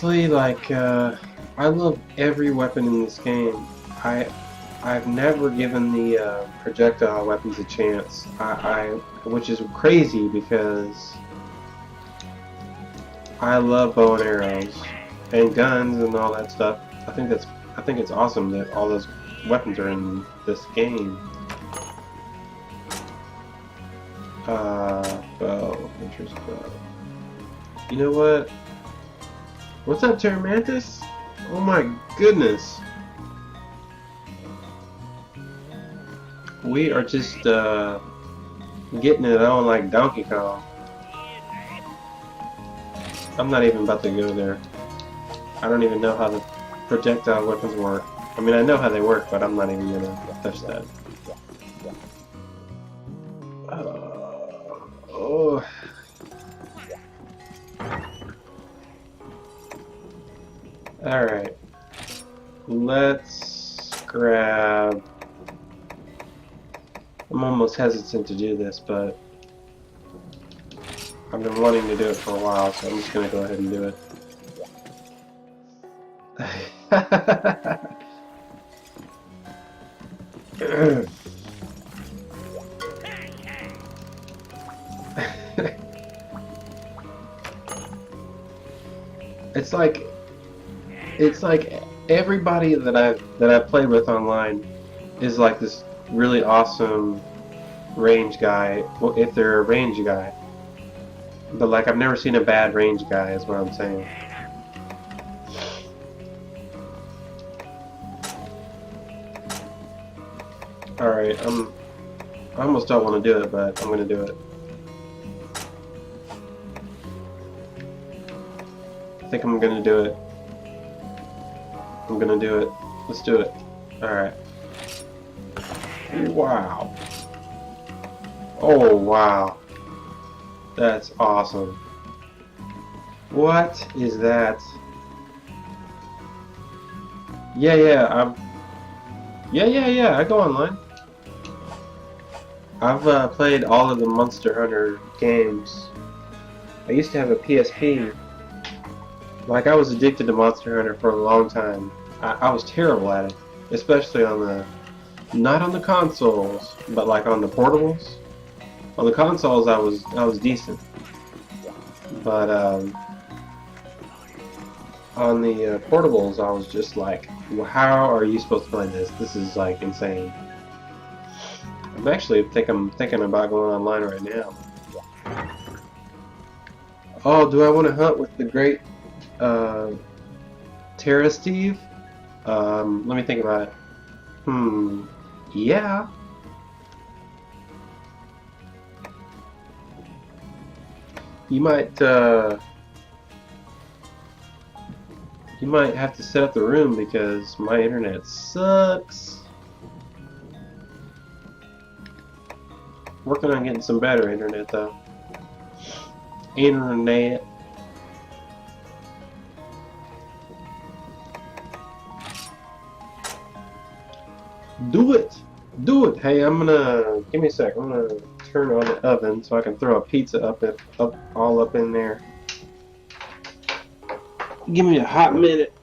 honestly, like, I love every weapon in this game. I've never given the projectile weapons a chance. Which is crazy because I love bow and arrows and guns and all that stuff. I think it's awesome that all those weapons are in this game. Bow, interest bow. You know what? What's up, TerraMantis? Oh my goodness. We are just getting it on like Donkey Kong. I'm not even about to go there. I don't even know how the projectile weapons work. I mean, I know how they work, but I'm not even gonna touch that. Oh. Alright. Let's grab... I'm almost hesitant to do this, but I've been wanting to do it for a while, so I'm just gonna go ahead and do it. It's like everybody that I've played with online is like this really awesome range guy. Well, if they're a range guy, but like I've never seen a bad range guy, is what I'm saying. All right, I almost don't want to do it, but I'm gonna do it. I think I'm gonna do it. I'm gonna do it. Let's do it. Alright. Wow. Oh, wow. That's awesome. What is that? Yeah, I go online. I've played all of the Monster Hunter games. I used to have a PSP. Like, I was addicted to Monster Hunter for a long time. I was terrible at it, especially on the, not on the consoles, but like on the portables. On the consoles, I was decent, but on the portables, I was just like, well, how are you supposed to play this? This is like insane. I'm thinking about going online right now. Oh, do I want to hunt with the great Terra Steve? Let me think about it. Yeah. You might have to set up the room because my internet sucks. Working on getting some better internet though. Internet. Do it! Do it! Hey, give me a sec. I'm gonna turn on the oven so I can throw a pizza all up in there. Give me a hot minute.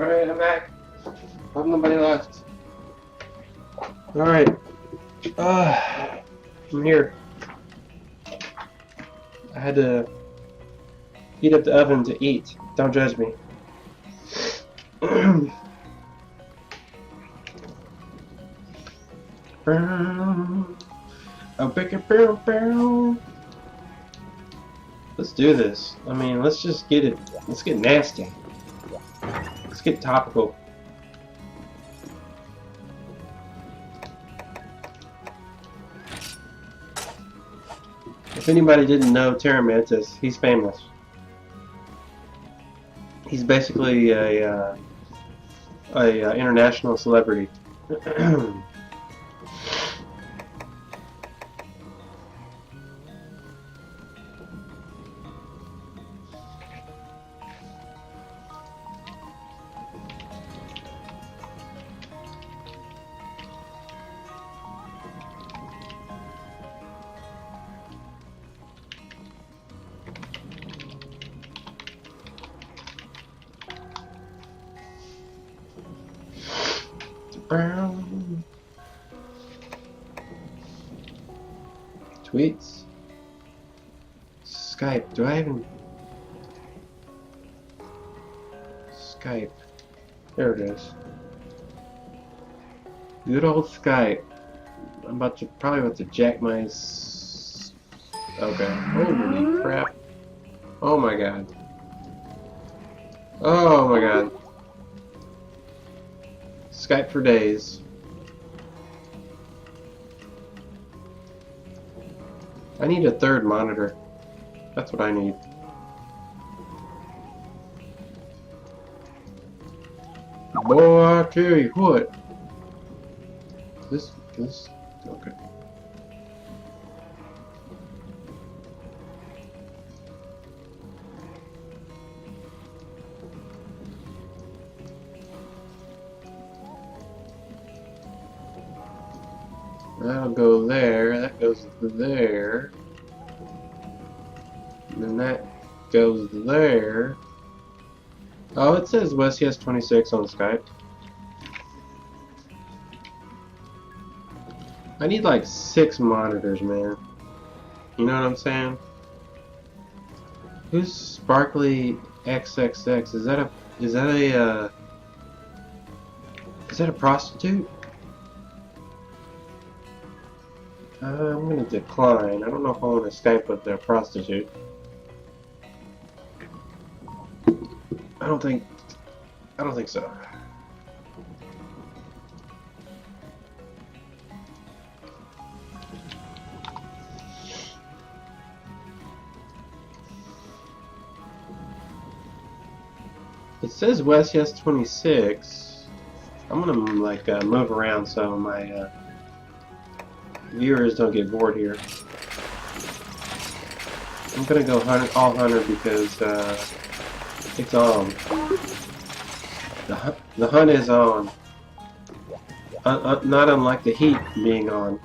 Alright, I'm back. Hope nobody left. Alright. I'm here. I had to heat up the oven to eat. Don't judge me. A big barrel. Let's do this. I mean, let's just get it. Let's get nasty. Let's get topical. If anybody didn't know TerraMantis, he's famous. He's basically a international celebrity. Tweets. Skype. Do I even... Skype. There it is. Good old Skype. I'm probably about to jack my... Okay. Holy crap. Oh my god. Oh my god. Skype for days. I need a third monitor. That's what I need. Boy, I tell you what. This, okay. That'll go there, that goes there, and then that goes there. Oh, it says WestCS26 on Skype. I need like 6 monitors, man. You know what I'm saying? Who's Sparkly XXX? Is that a prostitute? I'm gonna decline. I don't know if I want to Skype with a prostitute. I don't think so. It says WestCS26. I'm gonna like move around so my viewers don't get bored here. I'm gonna go all hunter because it's on. The hunt is on. Not unlike the heat being on.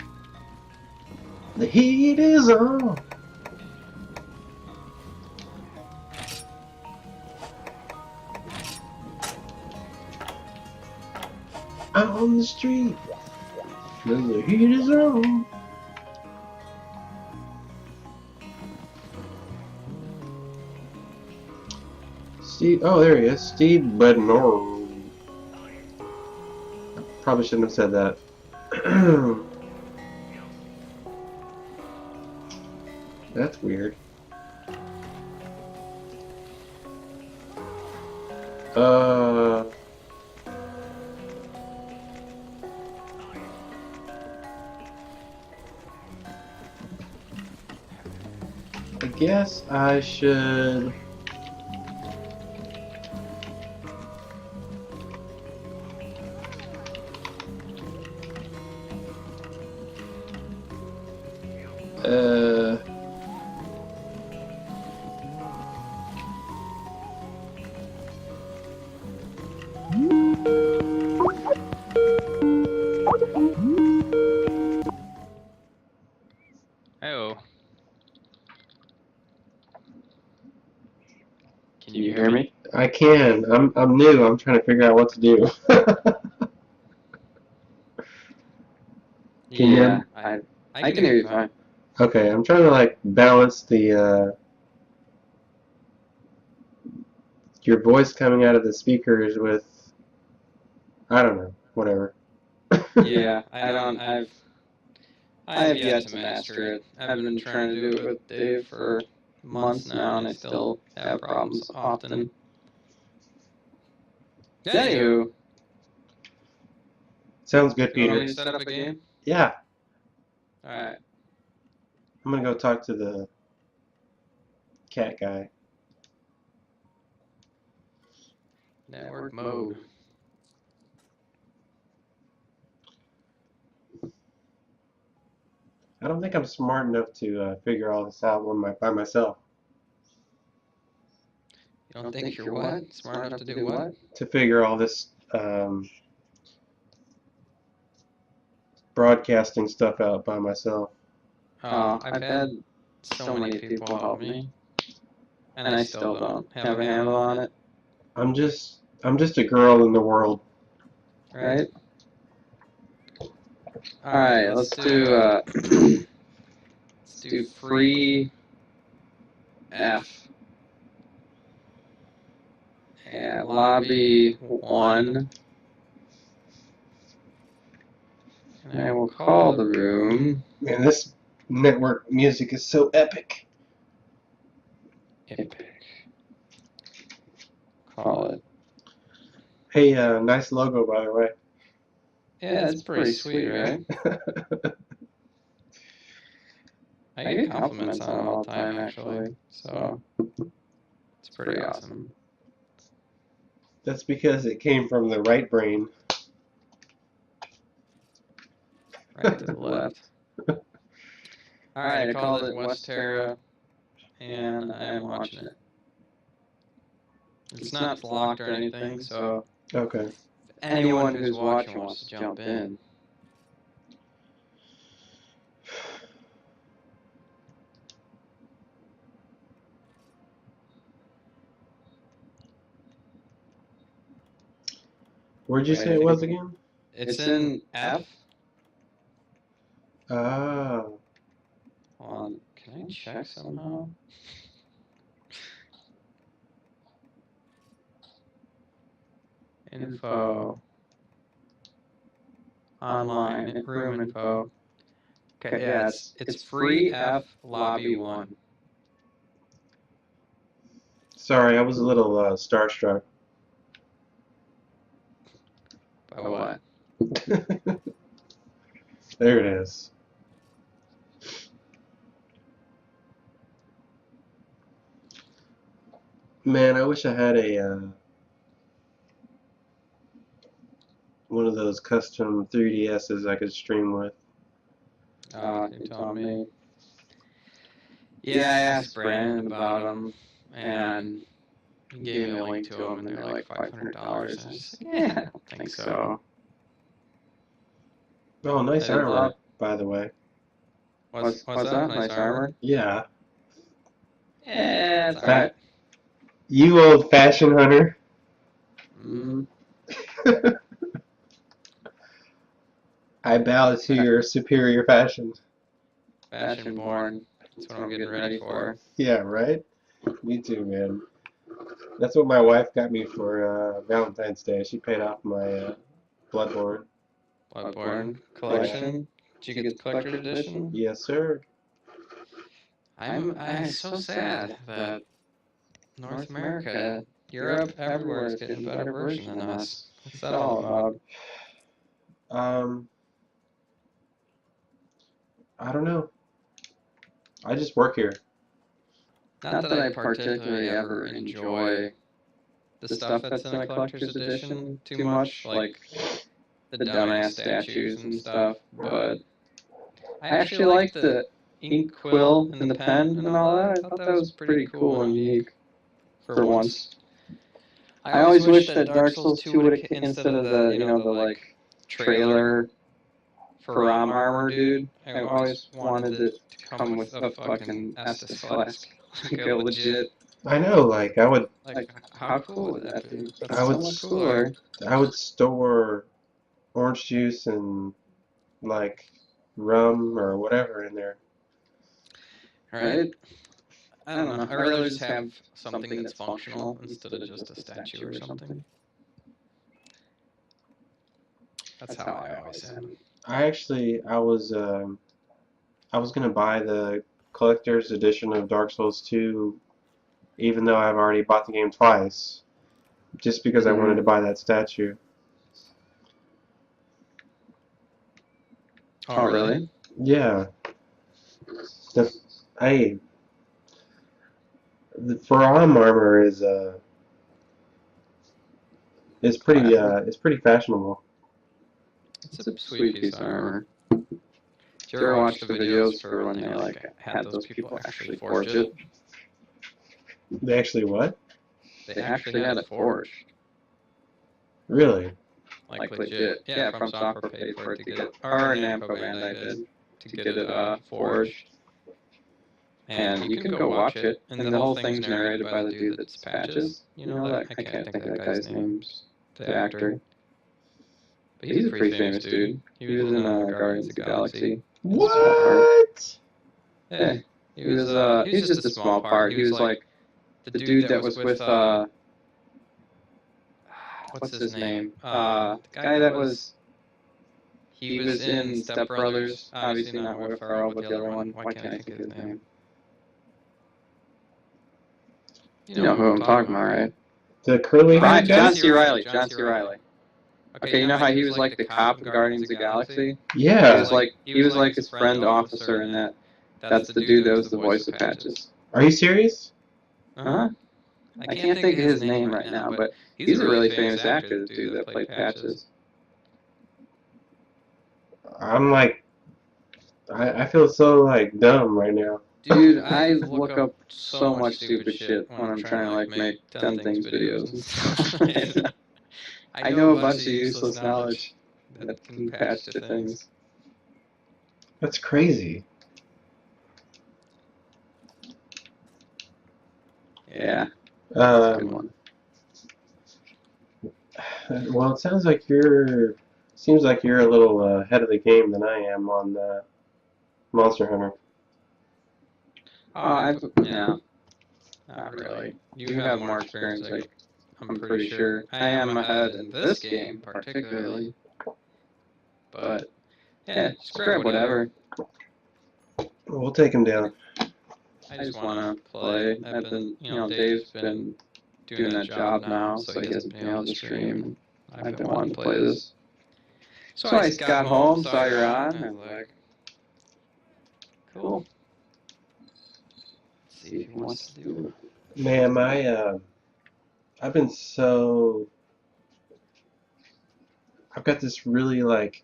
The heat is on. Out on the street. The heat is on. Steve, oh, there he is. Steve Bednor. Probably shouldn't have said that. That's weird. I guess I should... Oh. Can you hear me? I can. I'm new. I'm trying to figure out what to do. Can you hear me? I can hear you fine. Okay, I'm trying to like balance the your voice coming out of the speakers with I don't know, whatever. Yeah, I have yet to master it. I've been trying to do it with Dave for months now, and I still have problems often. Anywho, Sounds good, you want Peter. me to set up a game? Yeah, All right. I'm gonna go talk to the cat guy. Network mode. I don't think I'm smart enough to figure all this out by myself. You don't think you're what? Smart enough to do what? To figure all this broadcasting stuff out by myself. I've had so many people help me, and I still don't have a handle on it. I'm just a girl in the world. Right? All right, let's do let's do free F. Yeah, lobby 1. And I will call the room. Man, this network music is so epic. Epic. Call it. Hey, nice logo, by the way. Yeah, it's pretty sweet, right? I get compliments on it all the time, actually. So, it's pretty awesome. That's because it came from the right brain. Right to the left. Alright, I called it West Terra, and I am watching it. It's not locked or anything, so Okay. if anyone who's watching wants to jump in. Where'd you say it was again? It's in F. Oh. Hold on, can I check somehow? Info. Online, room info. Okay, yeah, it's free F lobby 1. Sorry, I was a little starstruck. By what? There it is. Man, I wish I had a one of those custom 3DSs I could stream with. You're telling me. Yeah, I asked Brandon about them, and he gave me a link to them, and they're like $500. And I was just like, yeah, I don't think so. Oh, nice armor, by the way. What's that? Nice armor? Yeah. Yeah, it's alright. You old-fashioned hunter. Mm-hmm. I bow to your superior fashion. Fashion born. That's what I'm getting ready for. Yeah, right? Me too, man. That's what my wife got me for Valentine's Day. She paid off my Bloodborne. Bloodborne collection. Did you get the collector's edition? Yes, sir. I'm so sad that North America, Europe, everywhere is getting a better version than us. What's that all about? I don't know. I just work here. Not that I particularly ever enjoy the stuff that's in a collector's edition too much, like the dumbass statues and stuff, but I actually like the ink quill and the pen and all that. I thought that was pretty cool and unique for once. I always wish that Dark Souls 2 would have, instead of the, the like trailer for armor, dude, I always wanted it to come with a fucking Estus flask. Like a legit I know, like Like, how cool would that be? I That's would, so much cooler. I would store orange juice and like rum or whatever in there. Right? I don't know. I'd rather just have something that's functional instead of just a statue or something. That's how I always am. I was gonna buy the collector's edition of Dark Souls 2, even though I've already bought the game twice, just because I wanted to buy that statue. Oh, really? Yeah, the hey, the forearm armor is pretty fashionable. It's a sweet piece of armor. Did you ever watch the videos for when they like had those people actually forge it? They actually what? They actually had it forged. Really? Like legit. Yeah, From Software paid for it to get it. Or Namco Bandai did to get it forged. And you can go watch it, and the whole thing's narrated by the dude that's Patches. You know that I can't think of that guy's name, the actor. But he's a pretty famous dude. He was in Guardians of the Galaxy. What? Yeah, he was just a small part. He was like the dude that was with what's his name? The guy that was he was in Step Brothers. Obviously not Will Ferrell, but the other one. Why can't I think of his name? You know who I'm talking about, right? The curly haired guy? John C. Reilly. John C. Reilly. Okay, you know how he was like the cop in Guardians of the Galaxy? Yeah. He was like his friend officer in that. That's the dude that was the voice of Patches. Are you serious? Uh-huh. I can't think of his name right now, but he's a really famous actor, the dude that played Patches. I'm like, I feel so like dumb right now. Dude, I look up so much stupid shit when I'm trying to like make 10 things videos and stuff. I know a bunch of useless knowledge that can patch to things. That's crazy. Yeah. That's a good one. Well, it seems like you're a little ahead of the game than I am on Monster Hunter. Yeah, not really. You have more experience, like, I'm pretty sure. I am ahead in this game, particularly. But, yeah, just grab whatever. We'll take him down. I just want to play. I've been, Dave's been doing that job now, so he hasn't been able to stream. I've been wanting to play this. So I got home, saw you're on, and I was like, cool. Let's see if he wants to do it. Man, I've been I've got this really like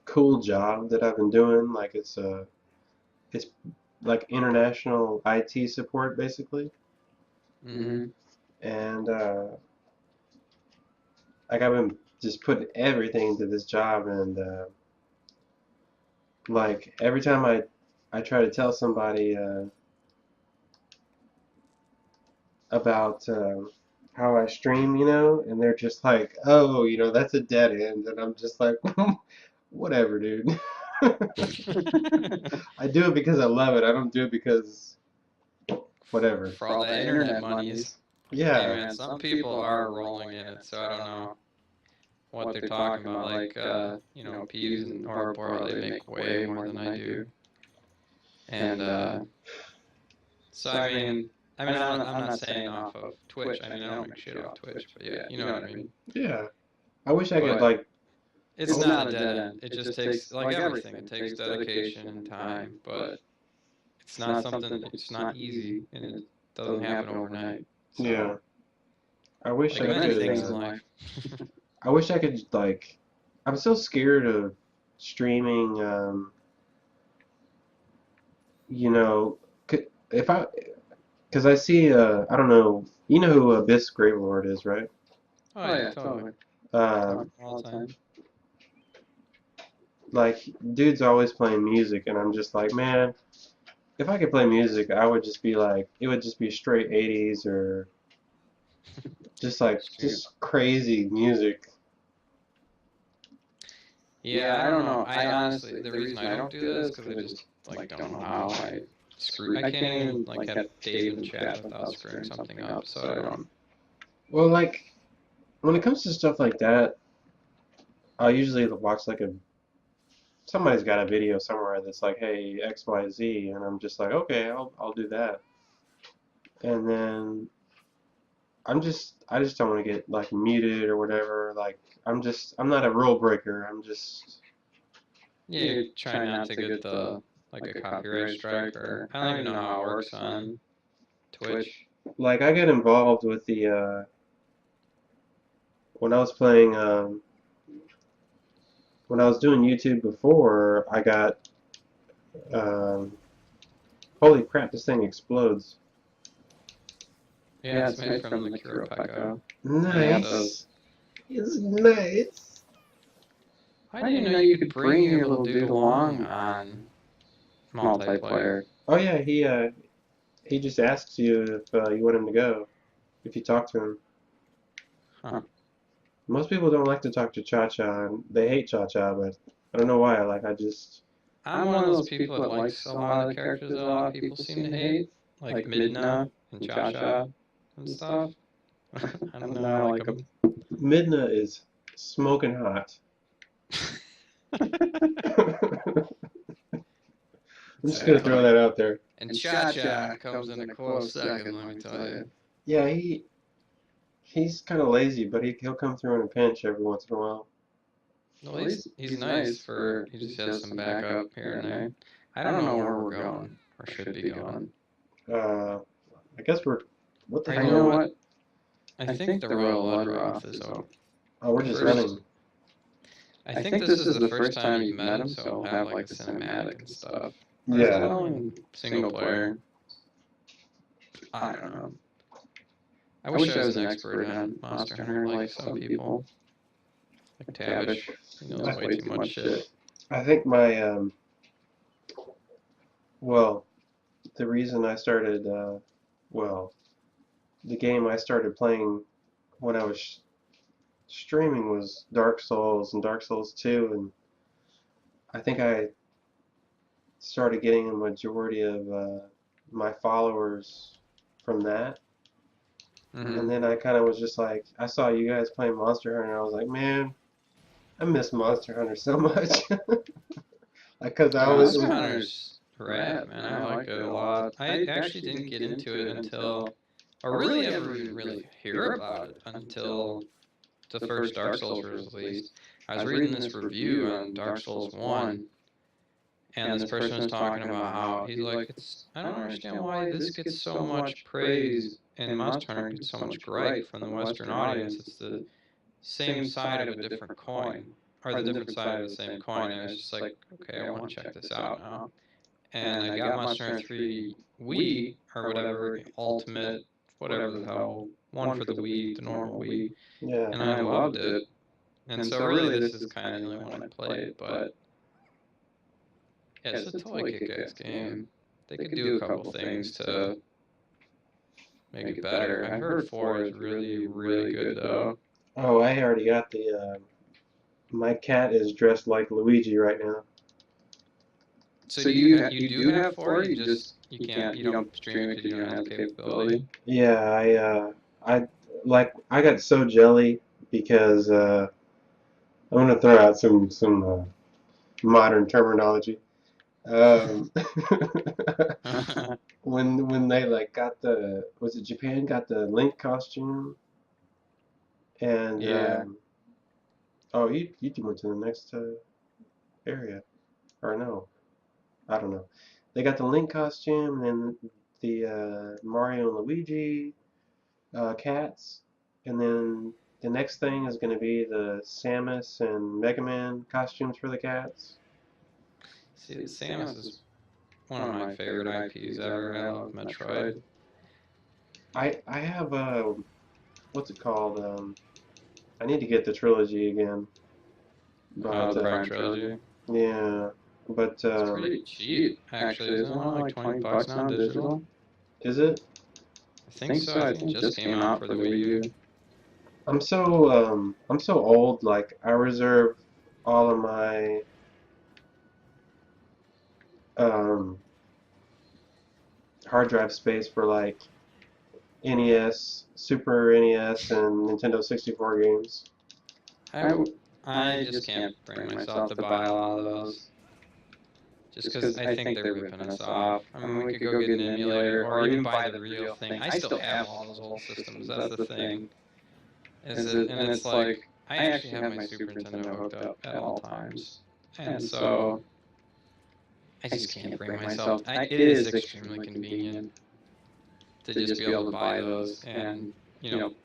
cool job that I've been doing. Like it's like international IT support basically. Mm-hmm. And like I've been just putting everything into this job, and like every time I try to tell somebody about how I stream, and they're just like, oh, that's a dead end, and I'm just like, whatever, dude. I do it because I love it. I don't do it because whatever. For all the internet monies. Yeah. Hey, man, some people are rolling in it, so I don't know what they're talking about. Like, Peas and Orbora, they make way more than I do. And, so, I'm not saying off of Twitch. I don't make shit off Twitch, but yeah, you know what I mean. Yeah. I wish I could, like... It's not a dead end. It just takes, like everything, it takes dedication and time, but it's not easy, and it doesn't happen overnight. So, yeah. I wish like I many could... things in life. I wish I could, like... I'm so scared of streaming, because I see, I don't know, you know who Abyss Gravelord is, right? Oh yeah, totally. All the time. Like, dude's always playing music, and I'm just like, man, if I could play music, I would just be like, it would just be straight 80s or just like, Shoot. just crazy music. Yeah, I don't know. I honestly, the reason I don't do that is because I just like don't know how I can't even like have Dave in chat without screwing something up. So I don't. Well, like, when it comes to stuff like that, I'll usually watch like somebody's got a video somewhere that's like, hey, XYZ, and I'm just like, okay, I'll do that. And then I just don't want to get like muted or whatever. Like, I'm not a rule breaker. I'm just, Yeah, you try not to get the like a copyright strike, or I don't even know how it works on Twitch. like, I get involved with when I was playing, when I was doing YouTube before, I got, um, holy crap, this thing explodes. Yeah, it's made from the Kuropeko. Yeah, it does. Nice. It's nice. I didn't know you could bring your little dude along on multiplayer. Oh yeah, he just asks you if you want him to go, if you talk to him. Huh. Most people don't like to talk to Cha-Cha, and they hate Cha-Cha, but I don't know why. Like, I just, I'm one of those people that likes a lot of the characters that a lot of people seem to hate, like Midna and Cha-Cha and stuff. I don't know, I like them. Midna is smoking hot. I'm just gonna throw that out there. And Cha-Cha comes in a close second, let me tell you. Yeah, he's kind of lazy, but he'll come through in a pinch every once in a while. Well, he's nice for he just has some backup here and there. I don't know where we're going or should be going. Uh, I guess what the Or hell? you know what? I think the Royal Ludroth is a. Oh, we're just running. I think this is the first time you've met him, so he'll have like a cinematic and stuff. Or is that Yeah. only single player? I don't know. I wish I was an expert on Monster Hunter like some people. Like Tavish. He knows way too much shit. I think well, the reason I started, well, the game I started playing when I was streaming was Dark Souls and Dark Souls 2, and I think I started getting a majority of my followers from that. And then I kind of was just like, I saw you guys playing Monster Hunter, and I was like, man, I miss Monster Hunter so much. Because I was. Monster Hunter's rad, man. I like it a lot. I actually didn't get into it until, or really ever even really hear about it until the first Dark Souls was released. I was reading this review on Dark Souls 1, and this person was talking about how he's like, I don't understand why this gets so much praise and Monster Hunter gets so much gripe from the Western audience. It's the same side of a different coin, or the different side of the same coin. And it's just like, okay, I want to check this out now. And I got Monster Hunter 3 Wii, or whatever, Ultimate, whatever the hell, one for the Wii, the normal Wii, Yeah. and I loved it. And so really this is kind of the only one I played, but yeah, it's a totally kick-ass game. They could do a couple things to make it better. I heard 4 is really, really good though. Oh, I already got my cat is dressed like Luigi right now. So you do have 4? You don't stream it because you don't have the capability. Yeah, I got so jelly because I'm gonna throw out some modern terminology. Um, when they like got was it Japan got the Link costume and Yeah. Oh, you went to the next area, or no? I don't know. They got the Link costume and then the Mario and Luigi cats, and then the next thing is going to be the Samus and Mega Man costumes for the cats. See, Samus is one of my favorite IPs ever. I love Metroid. I have what's it called? I need to get the trilogy again. But The Prime Trilogy. yeah, But It's pretty cheap, actually. Isn't it only like $20 now digital? is it? I think so. I think it just came out for the Wii U. I'm so old. Like I reserve all of my um, hard drive space for like NES, Super NES, and Nintendo 64 games. I, I just can't bring myself to buy a lot of those. Just because I think they're ripping us off. I mean, we could go get an emulator or even buy the real thing. I still have all those old systems. That's the thing. And it's like I actually have my Super Nintendo hooked up at all times, and so I just can't bring myself. It is extremely convenient to just be able to buy those and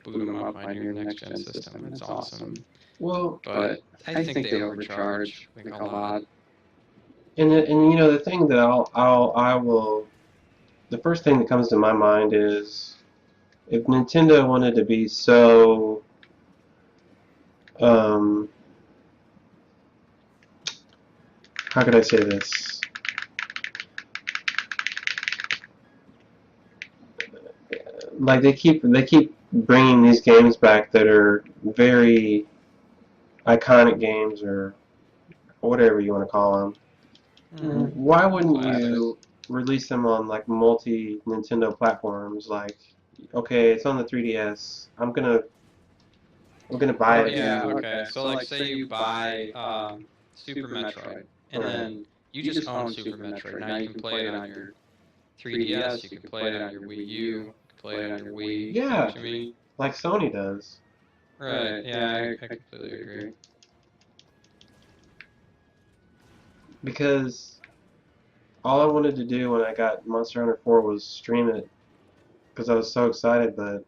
boot them up on your next gen system, and it's awesome. Well, But I think they overcharge like a lot. and you know the thing that I will the first thing that comes to my mind is if Nintendo wanted to be so um, how could I say this? Like they keep bringing these games back that are very iconic games or whatever you want to call them. Why wouldn't Classics. you release them on like multi Nintendo platforms? Like, okay, it's on the 3DS. I'm gonna buy Or it yeah, again. okay. So like say you buy Super Metroid and Right. then you just own Super Metroid. Now you can play it on your 3DS, you can play it on your Wii U, you can play it on your Wii. You know Yeah, what I mean? like Sony does. Right. Yeah, I completely agree. Because all I wanted to do when I got Monster Hunter 4 was stream it because I was so excited. But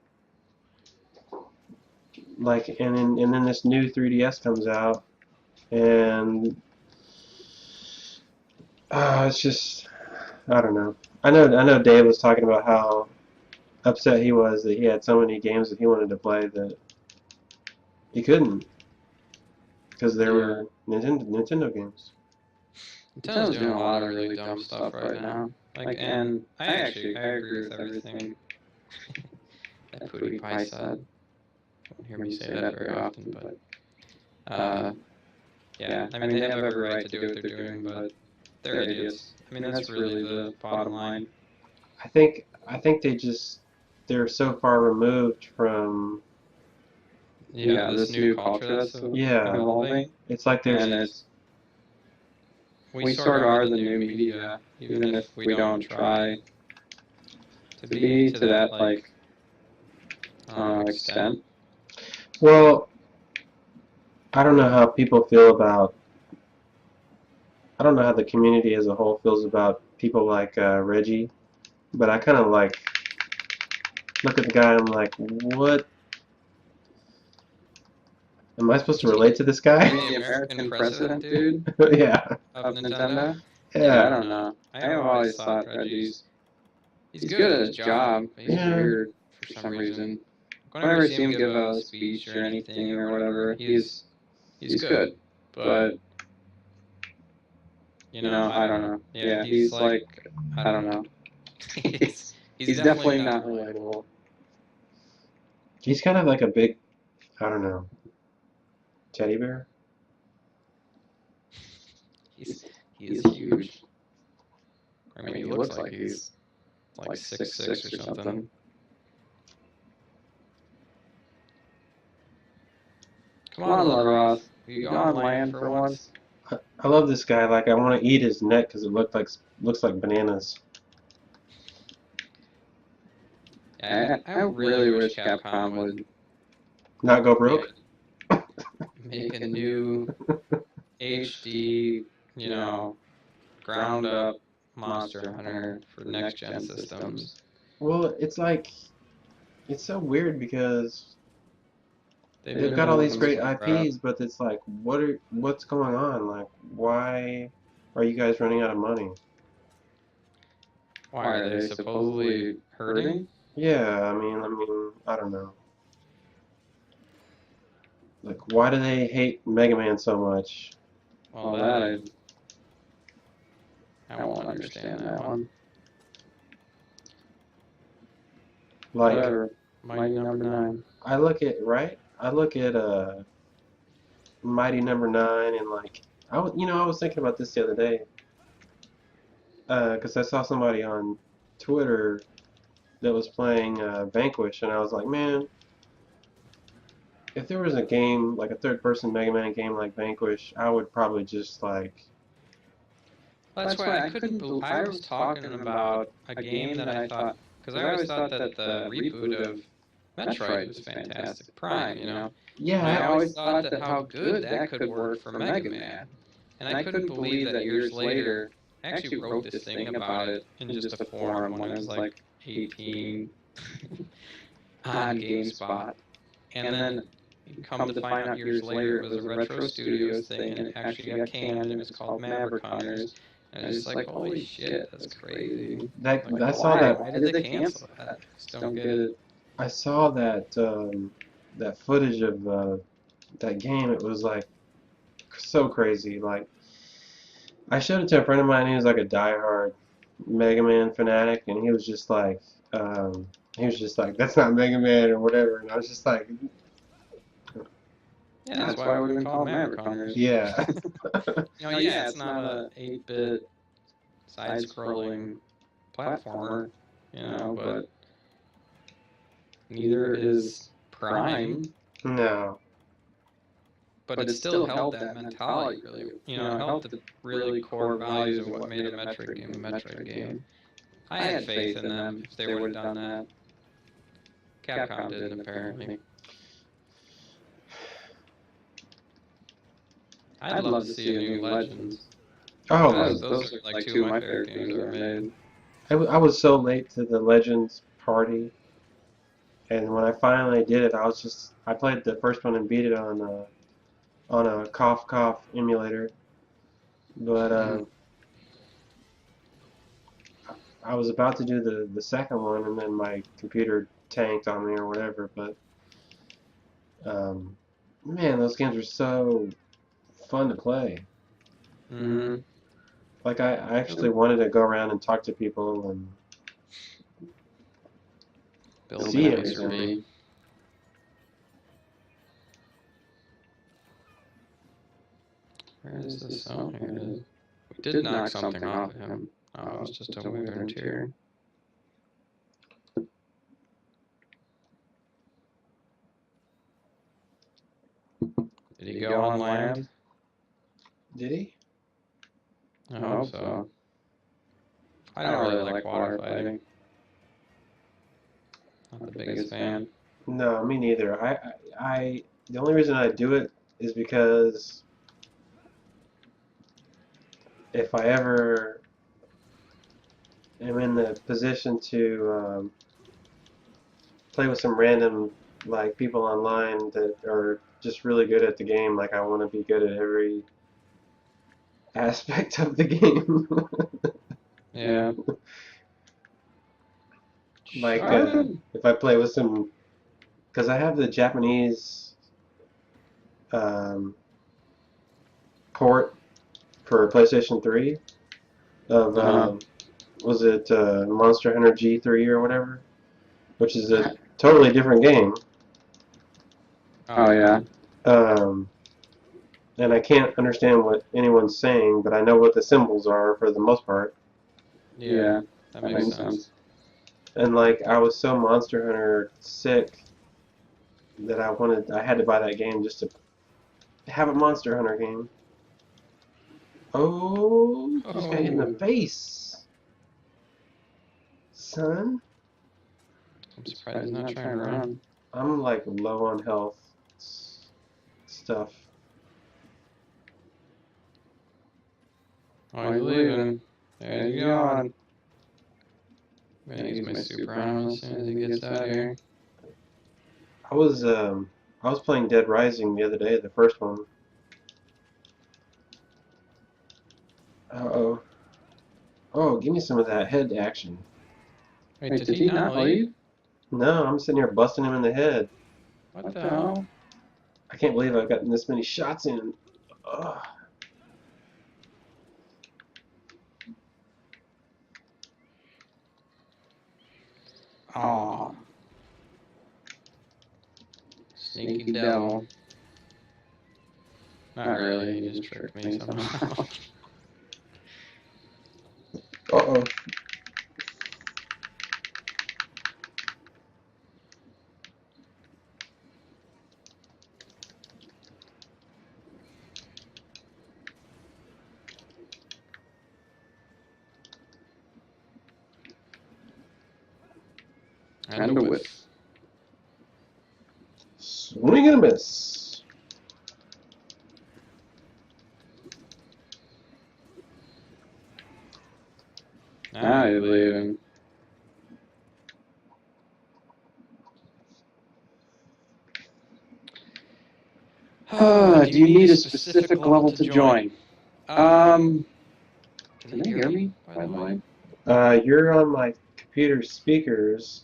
like, and then this new 3DS comes out, and it's just I don't know. I know Dave was talking about how upset he was that he had so many games that he wanted to play that he couldn't because there Yeah. were Nintendo games. Nintendo's doing a lot of really dumb stuff right now. Like, and I agree with everything that PewDiePie said. You won't hear me say that very often, but yeah. I mean, they have every right to do what they're doing, but they're idiots. I mean, that's really the bottom line. I think they're so far removed from Yeah, this new culture that's yeah. evolving, It's like there's and it's we sort of are the new media, even if we don't try to be to that like extent. well, I don't know how people feel about I don't know how the community as a whole feels about people like Reggie, but I kind of like look at the guy and I'm like, what am I supposed to relate to this guy? The American president, dude, Yeah. of Nintendo. Yeah, I Yeah. don't know. I have always thought he's good at his job, but he's Yeah. weird for some reason. Whenever I see him give a speech or anything or whatever, he's good. But I don't know. Yeah, he's like I don't know. He's definitely not relatable. He's kind of like a big, I don't know, teddy bear. He is huge. I mean, he looks like he's like 6'6" or something. Come on, Leveroth. Will you go on land for once? I love this guy. Like I want to eat his neck because it looks like bananas. I really wish Capcom would Not go broke. make a new HD, ground up Monster Hunter for next gen systems. Well, it's like it's so weird because They've they've been got all these milking great some crap. IPs, but it's like what's going on? Like why are you guys running out of money? Why are they supposedly hurting? Yeah, I mean, I don't know. Like why do they hate Mega Man so much? Well, that understand that one. Like, Whatever. Mighty number 9. I look at Mighty Number 9, and like I was thinking about this the other day, because I saw somebody on Twitter that was playing Vanquish, and I was like, man, if there was a game like a third-person Mega Man game like Vanquish, I would probably just like. That's why I couldn't believe. I was talking about a game that I thought, because I always thought that the reboot of Metroid was fantastic. Prime, you know. And I Yeah, always thought that how good that could work for Mega Man. And I couldn't believe that years later, I actually wrote this thing about it in just a forum when I was like 18 on GameSpot. And then come to find out years later it was a Retro Studios thing and it actually got canned and it was called Maverick Hunters. And I was just like, holy shit, that's crazy. that Like, I saw that. why did they cancel that? I just don't get it. I saw that footage of that game. It was like so crazy. Like I showed it to a friend of mine. He was like a diehard Mega Man fanatic, and he was just like, that's not Mega Man or whatever. And I was just like, Yeah, that's why it would have been called Maverick Hunters. yeah. Yeah, it's not a 8-bit side-scrolling platformer, but neither is Prime. No. But it still held that mentality, really. It held the really core values of what made a Metroid game a Metroid game. I had faith in them if they would have done that. Capcom didn't, apparently. I'd love to see a new Legends. Oh, Those are like 2 of my favorite games ever made. I was so late to the Legends party, and when I finally did it, I played the first one and beat it on a cough emulator, but I was about to do the second one, and then my computer tanked on me or whatever. But man, those games are so fun to play. Mm-hmm. Like I actually wanted to go around and talk to people and see everything. Where is this? Oh, here it is. We did knock something off of him. Oh, it was just a withering tear. Did he go on land? Did he? I hope so. I don't really like water fighting. Not the biggest fan. No, me neither. The only reason I do it is because if I ever am in the position to play with some random like people online that are just really good at the game, like I want to be good at every aspect of the game. Yeah. Like if I play with some, because I have the Japanese port for PlayStation 3 of was it Monster Hunter G3 or whatever, which is a totally different game. Oh yeah. And I can't understand what anyone's saying, but I know what the symbols are for the most part. Yeah, that makes sense. And like I was so Monster Hunter sick that I had to buy that game just to have a Monster Hunter game. Oh, just got hit in the face, son. I'm surprised he's not trying to run. I'm like low on health stuff. Oh, he's leaving. There he's going. I'm gonna use my super on him as soon as he gets out here. I was playing Dead Rising the other day, the first one. Uh-oh. Oh, give me some of that head action. Wait, did he not leave? No, I'm sitting here busting him in the head. What the hell? I can't believe I've gotten this many shots in. Ugh. Aw. Sneaky devil. Not really, he just tricked me somehow. Uh-oh. And a whiff. Swing and a miss. Now he's leaving. Do you need a specific level to join? Can they hear me, by the way? You're on my computer speakers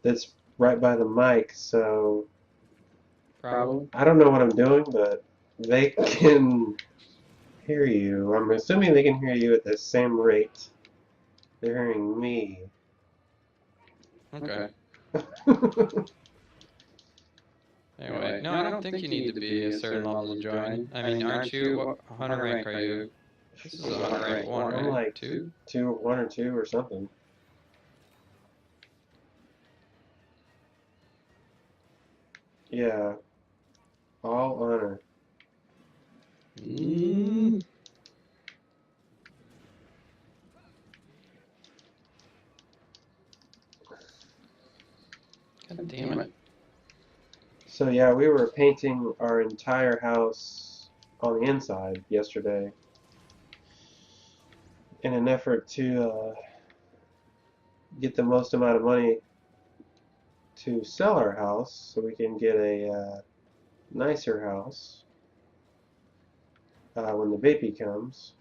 that's right by the mic, so Probably. I don't know what I'm doing, but they can hear you. I'm assuming they can hear you at the same rate they're hearing me. Okay. Anyway, no, I don't think you need to be a certain level to join. I mean, aren't you, what hunter rank are you? This is a hunter rank 1, I'm right? like 2? 1 or 2 or something. Yeah. All honor. Mm. God damn it. So yeah, we were painting our entire house on the inside yesterday in an effort to get the most amount of money to sell our house so we can get a nicer house when the baby comes.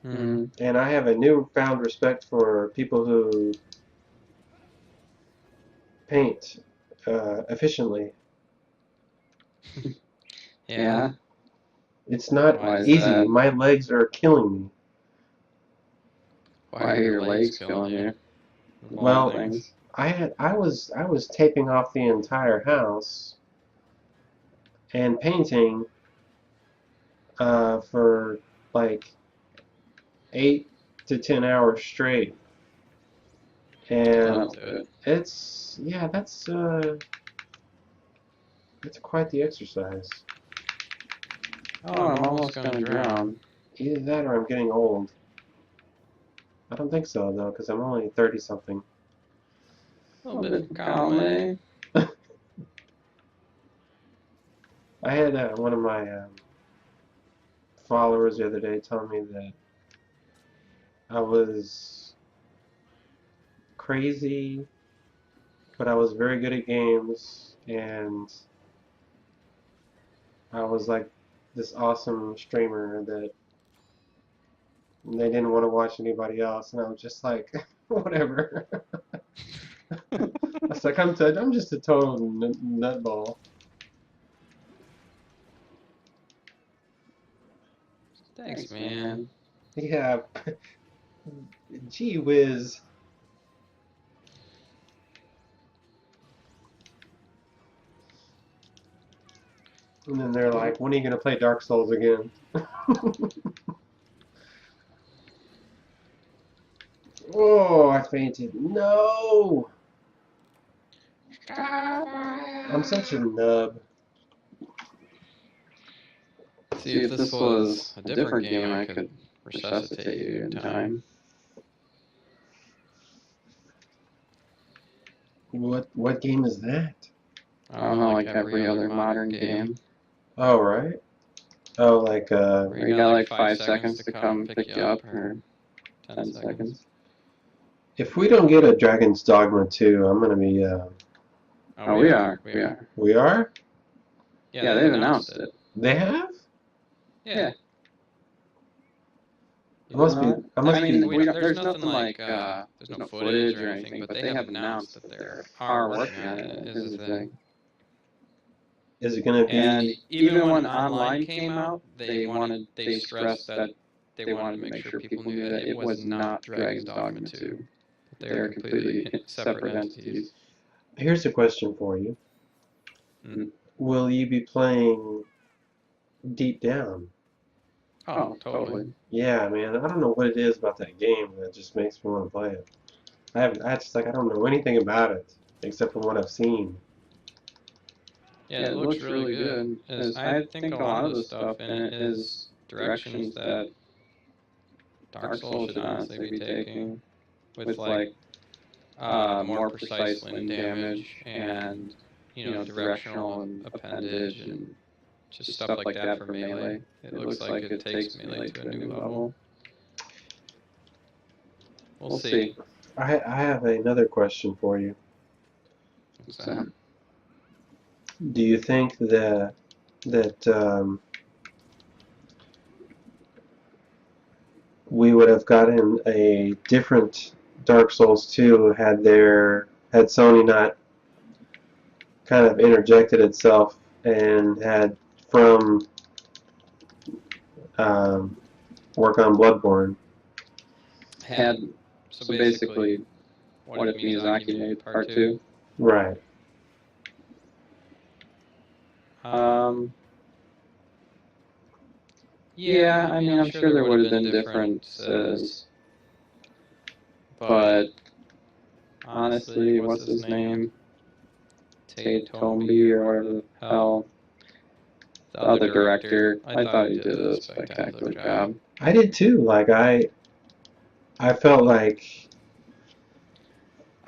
Mm. And I have a newfound respect for people who paint efficiently. Yeah. It's not Why is easy. that? My legs are killing me. Why are your legs killing you? Well, Things. I was taping off the entire house and painting for like 8 to 10 hours straight, and it's that's quite the exercise. Oh, I'm almost gonna drown. Either that or I'm getting old. I don't think so though, because I'm only 30 something. A little bit of column A. I had one of my followers the other day tell me that I was crazy, but I was very good at games, and I was like this awesome streamer that they didn't want to watch anybody else, and I was just like, whatever. I was like, I'm just a total nutball. Thanks, man. Yeah, gee whiz. And then they're like, when are you gonna play Dark Souls again? Oh, I fainted. No! I'm such a nub. See, if this was a different game, I could resuscitate you in time. What game is that? I don't know, like every other modern game. Oh, right. Oh, like Where you got like 5 seconds to come pick you up, or 10 seconds. If we don't get a Dragon's Dogma 2, I'm gonna be Oh, we are. We are? Yeah, they've announced it. They have? Yeah. I must be. There's nothing like, there's no footage or anything, but they have announced that they are working on it, is the thing. Is it gonna be? And even when online came out, they stressed that they wanted to make sure people knew that it was not Dragon's Dogma 2. They are completely separate entities. Here's a question for you. Mm. Will you be playing Deep Down? Oh, totally. Yeah, man. I don't know what it is about that game that just makes me want to play it. I just like I don't know anything about it except from what I've seen. Yeah, it looks really good. I think a lot of the stuff in it is directions that Dark Souls should honestly be taking, with like more precise wind damage and directional and appendage and just stuff like that for melee. It looks like it takes melee to a new level. We'll see. I have another question for you. What's that? Do you think that we would have gotten a different Dark Souls 2 had Sony not kind of interjected itself and had From um, work on Bloodborne? Had so basically, what if Miyazaki made part two? Right. Yeah, I mean, I'm sure there would have been differences, but honestly, what's his name? Tate Tomby or whatever the hell, the other director, I thought he did a spectacular job. I did too. Like I felt like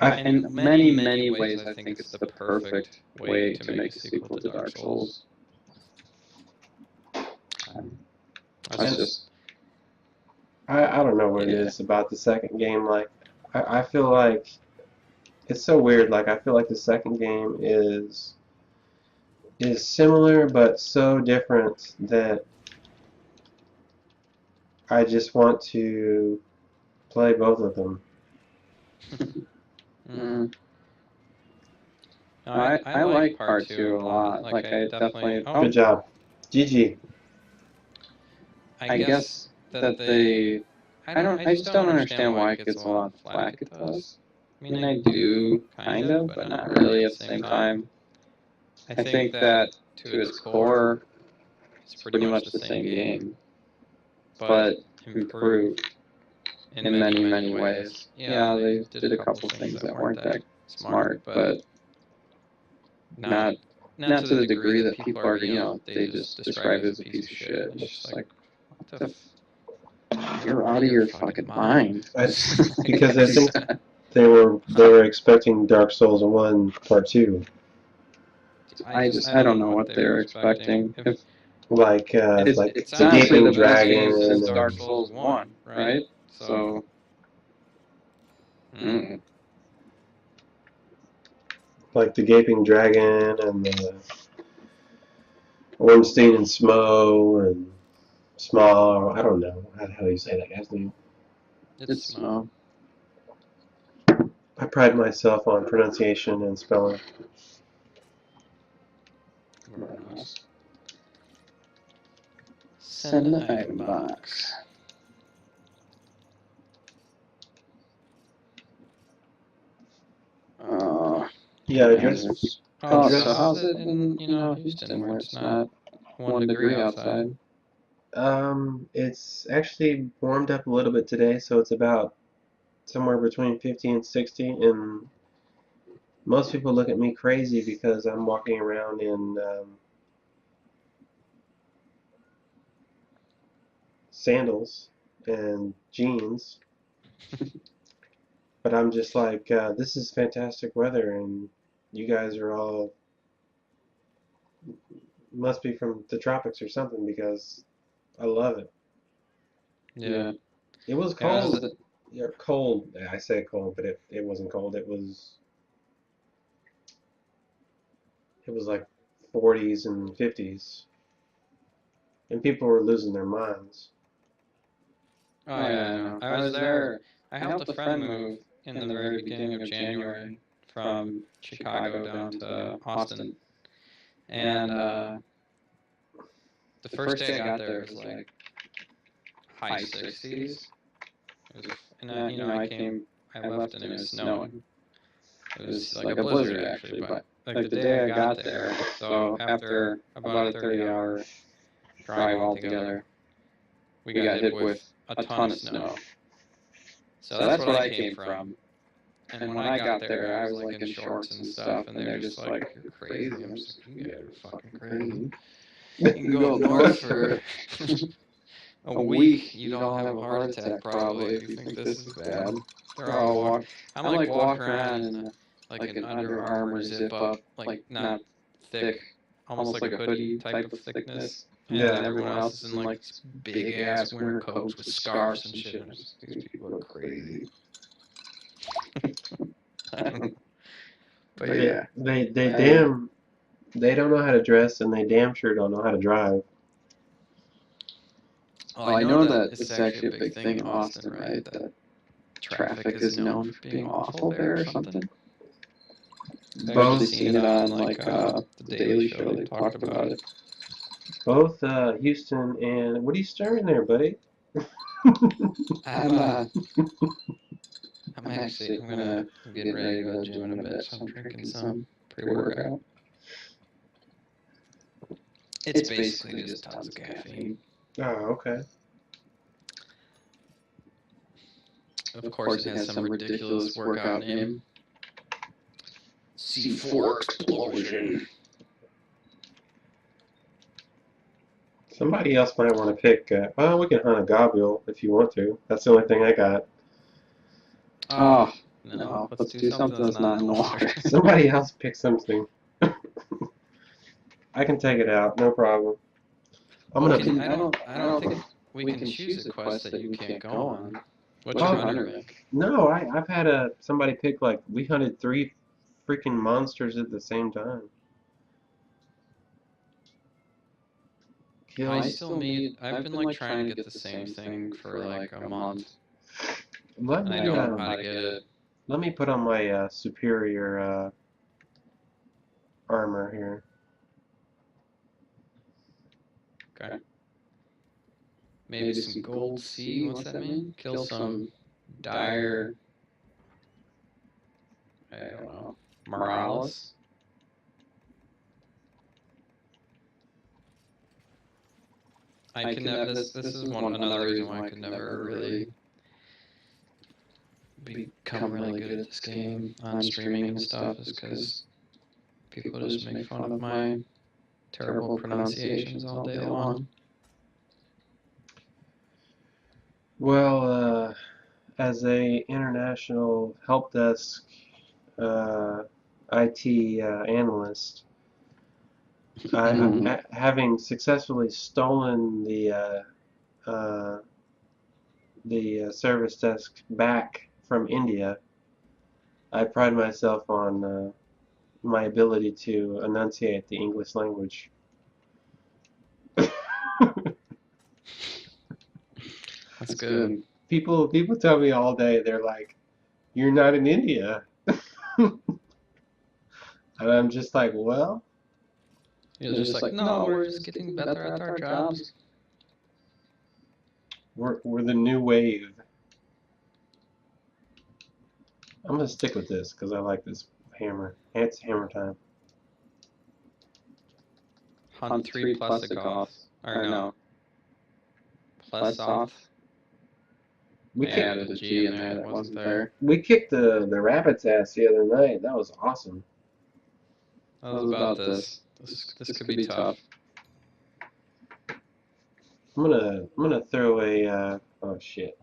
in many ways, I think it's the perfect way to make a sequel to Dark Souls. That's just I don't know what it is about the second game. Like I feel like it's so weird. Like I feel like the second game is similar but so different that I just want to play both of them. Mm. No, I like part two a lot. Like I definitely. Oh, Good job. GG. I guess that they. I just don't understand why it gets a lot of flack it does. I mean, I do kind of, but not really at the same time. I think that to its core, it's pretty much the same game, but improved in many ways. Yeah, they did a couple things that weren't that smart, but not to the degree that people are, they just describe it as a piece of shit. It's just like, what the you're out of your fucking mind. Because I think they were expecting Dark Souls 1 Part 2. I don't know what they were expecting. Like it's the honestly Gaping the best Dragon game since and Dark Souls 1, right? So like the Gaping Dragon and the Ornstein and Smo and Small. I don't know how do you say that guy's name. It's Smo. I pride myself on pronunciation and spelling. Send an item box. Yeah, address. So how's it in Houston where it's not 1 degree outside? It's actually warmed up a little bit today, so it's about somewhere between 50 and 60, and most people look at me crazy because I'm walking around in sandals and jeans. But I'm just like, this is fantastic weather, and you guys are all must be from the tropics or something because I love it. Yeah. It was cold. Yeah, cold. I say cold, but it wasn't cold. It was like 40s and 50s, and people were losing their minds. Oh yeah, I know. I was there. I helped a friend move in the very beginning of January from Chicago down to Austin, and the first day I got there was like high 60s. It was, and I came I left and it was snowing. It was like a blizzard actually, but like the day I got there, so after about a 30-hour drive altogether, we got hit with a ton of snow. So that's what I came from. And when I got there, I was like in shorts and stuff, and they're just like, "You're crazy." I'm just like, "You guys are fucking crazy. You can go up north for a week, you'd all have a heart attack probably if you think this is bad." They're all I'm like walking around in like an Under Armour zip up, like not thick, almost like a hoodie type of thickness. And Yeah. everyone else is in like these big ass winter coats with scarves and shit. I'm just like, these people are crazy. I don't know. But yeah. They don't know how to dress, and they damn sure don't know how to drive. Oh, I know that this is actually a big thing in Austin, right? That traffic is known for being awful there or something. I've actually seen it on like the Daily Show. They talked about it. Both Houston and what are you stirring there, buddy? I'm getting ready to go to the gym in a bit, so I'm drinking some pre-workout. It's basically just tons of caffeine. Oh, okay. Of course, it has some ridiculous workout name. C4 Explosion. Somebody else might want to pick. Well, we can hunt a gobble if you want to. That's the only thing I got. Oh, no. Let's do something that's not in the water. Somebody else pick something. I can take it out, no problem. I don't think we can choose a quest that you can't go on. What's your hunter rank? No, I've had somebody pick, like, we hunted 3 freaking monsters at the same time. I've been like trying to get the same thing for like a month. Let me, I don't know how to get it. Let me put on my superior armor here. Okay. Maybe some gold C. What's that mean? Kill some dire. I don't know. Morales. I can never. This is another reason why I could never really become really good at this game on streaming and stuff, is because people just make fun of my terrible pronunciations all day long. Well, as a international help desk IT analyst, having successfully stolen the service desk back from India, I pride myself on my ability to enunciate the English language. That's good. People tell me all day, they're like, "You're not in India," and I'm just like, "Well." You're just like, no, we're just getting better at our jobs. We're the new wave. I'm gonna stick with this because I like this hammer. It's hammer time. Hunt 3 plus a goth. Or no. Plus off. We added a G in there that wasn't there. We kicked the rabbit's ass the other night. That was awesome. That was about this. This could be tough. I'm gonna throw a oh shit.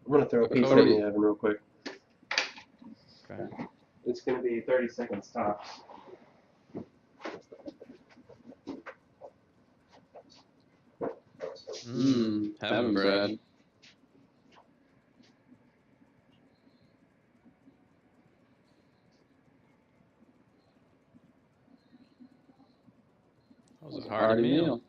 I'm gonna throw a pizza in the oven real quick. Okay. It's gonna be 30 seconds tops. Heaven bread. That was a hearty meal.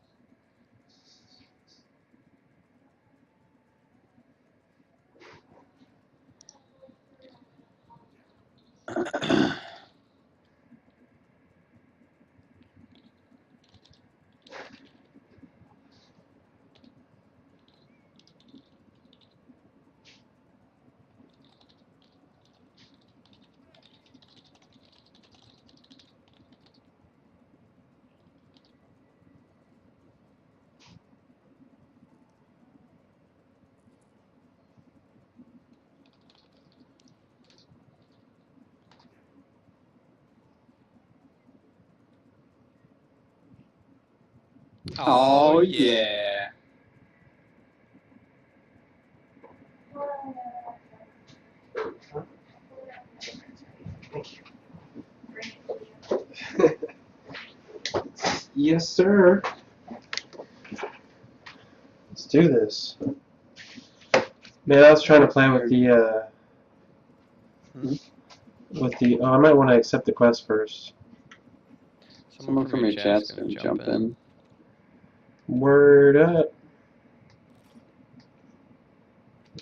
Oh yeah. Yes, sir. Let's do this. Man, I was trying to play with the, oh, I might want to accept the quest first. Someone from your chat's gonna jump in. Word up.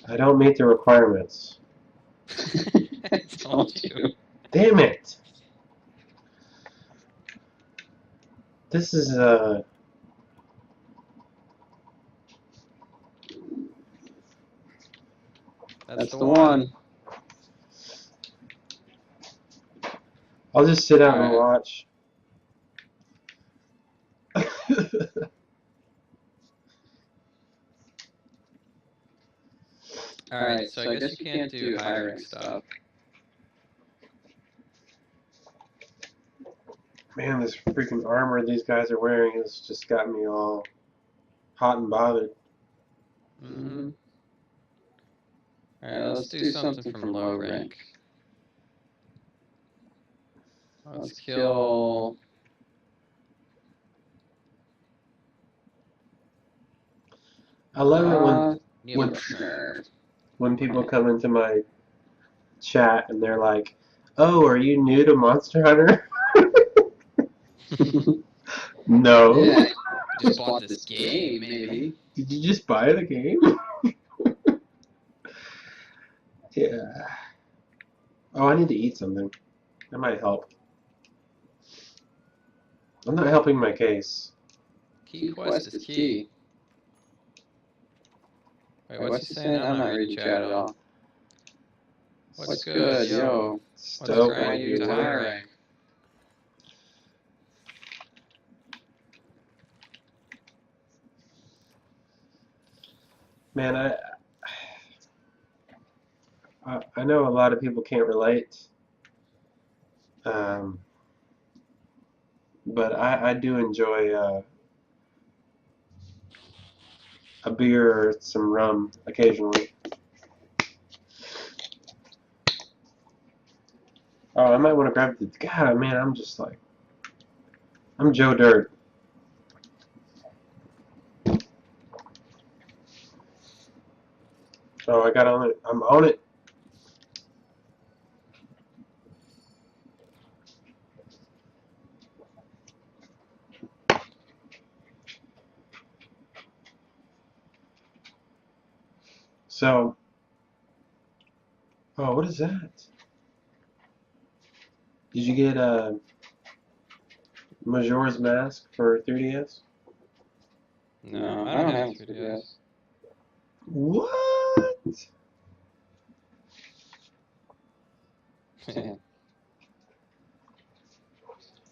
I don't meet the requirements. I told you. Damn it. This is, That's the one. I'll just sit out and watch. Alright, so I guess you can't do high rank stuff. Man, this freaking armor these guys are wearing has just got me all hot and bothered. Mm-hmm. Alright, let's do something from low rank. Let's kill... I love it when people come into my chat and they're like, "Oh, are you new to Monster Hunter?" No. Yeah, you just bought this game, maybe. Did you just buy the game? Yeah. Oh, I need to eat something. That might help. I'm not helping my case. Key quest is key. Wait, what's he saying? I'm not reading chat at all. What's good, yo? What's grind you to high rank? Man, I know a lot of people can't relate, but I do enjoy a beer or some rum occasionally. Oh, I might want to grab the... God, man, I'm just like... I'm Joe Dirt. Oh, I got on it. I'm on it. So... Oh, what is that? Did you get Majora's Mask for 3DS? No, I don't have a 3DS. What?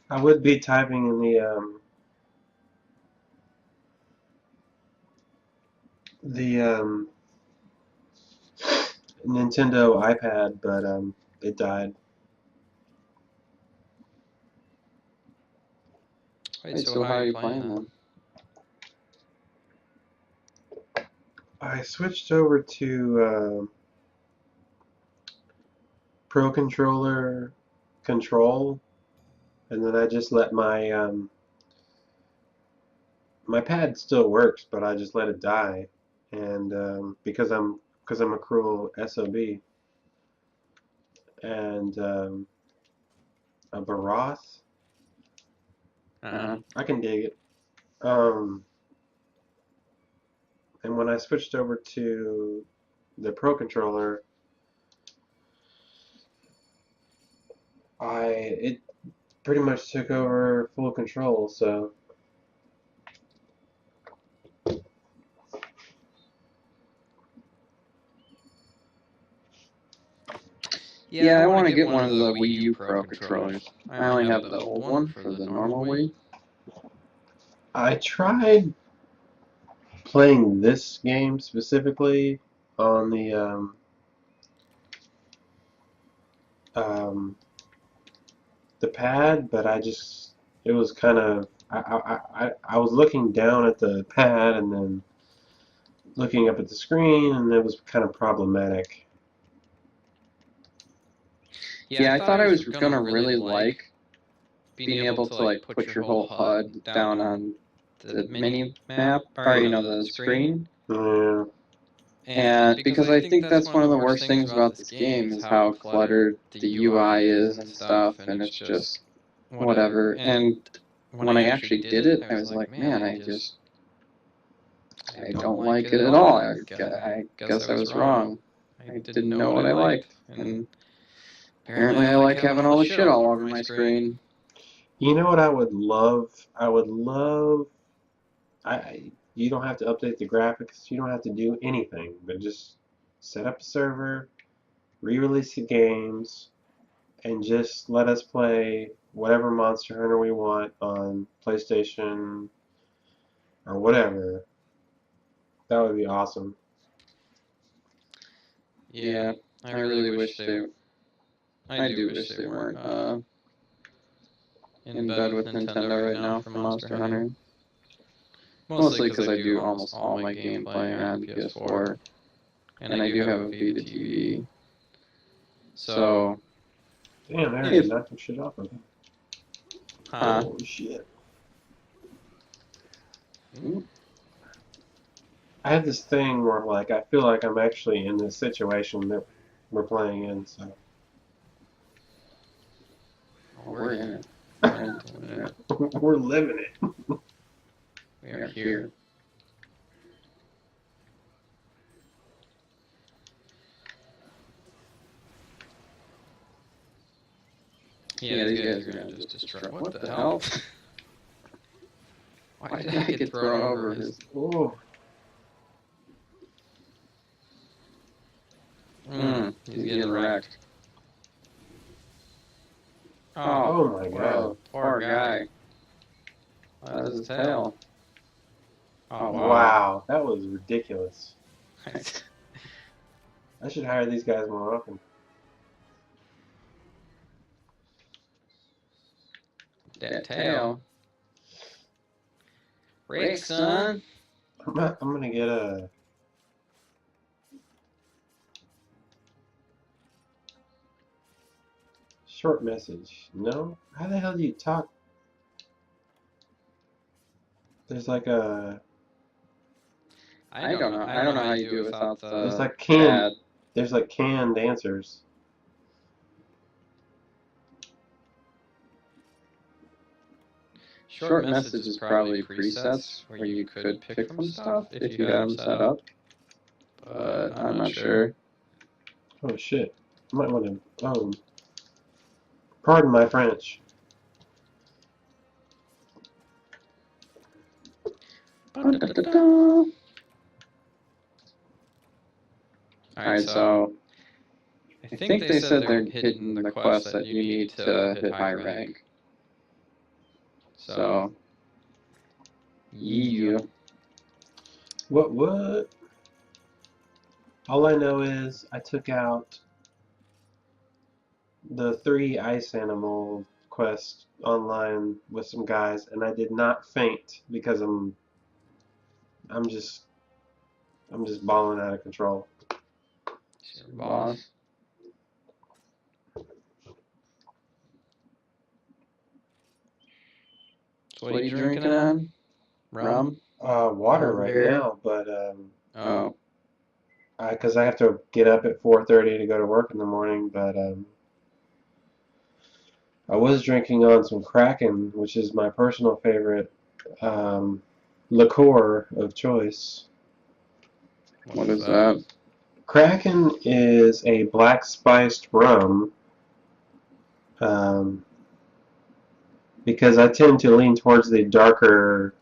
I would be typing in the Nintendo iPad, but it died. Wait, so how are you playing then? I switched over to Pro Controller Control, and then I just let my my pad still works, but I just let it die, and because I'm a cruel SOB, and a Baroth, I can dig it. And when I switched over to the Pro Controller, it pretty much took over full control, so yeah, I want to get one of the Wii U Pro controllers. I only have the old one for the normal Wii. I tried playing this game specifically on the pad, but it was kind of I was looking down at the pad and then looking up at the screen, and it was kind of problematic. Yeah, I thought I was gonna really like being able to like put your whole HUD down on the mini map or the screen. Yeah. And because I think that's one of the worst things about this game is how cluttered the UI is and stuff, and it's just whatever. And when I actually did it, I was like, man, I don't like it at all. I guess I was wrong. I didn't know what I liked, and apparently I like having all the shit all over my screen. You know what I would love? I would love. You don't have to update the graphics. You don't have to do anything, but just set up a server, re-release the games, and just let us play whatever Monster Hunter we want on PlayStation or whatever. That would be awesome. Yeah, I really wish they. I do wish they weren't in bed with Nintendo right now for Monster Hunter. Mostly because I do almost all my gameplay on PS4, and I do have a Vita TV. So, Damn, I already knocked some shit off of him. huh? Holy shit. I have this thing where, like, I feel like I'm actually in this situation that we're playing in, so. We're in it. We're living it. We are here. Yeah, these guys are gonna just destroy. What the hell? Why did I get thrown over his? Oh. He's getting wrecked. Oh my god. Poor guy. That was his tail. Oh, Wow, that was ridiculous. I should hire these guys more often. That tail. Rick, son. I'm gonna get a. Short message. No? How the hell do you talk? There's like a. I don't know. I don't know how you do it without the. There's like canned. There's like canned answers. Short message is probably presets where you could pick from stuff if you had them set up. But I'm not sure. Oh shit. Might want to. Oh. Pardon my French. Alright, so I think they said they're hitting the quest that you need to hit high rank. So, yeah. What? All I know is I took out the 3 ice animal quest online with some guys, and I did not faint because I'm just balling out of control. It's your boss. So what are you drinking on? Rum? Water right beer? now, but Oh. because I have to get up at 4:30 to go to work in the morning, but I was drinking on some Kraken, which is my personal favorite liqueur of choice. What is that? Kraken is a black spiced rum, because I tend to lean towards the darker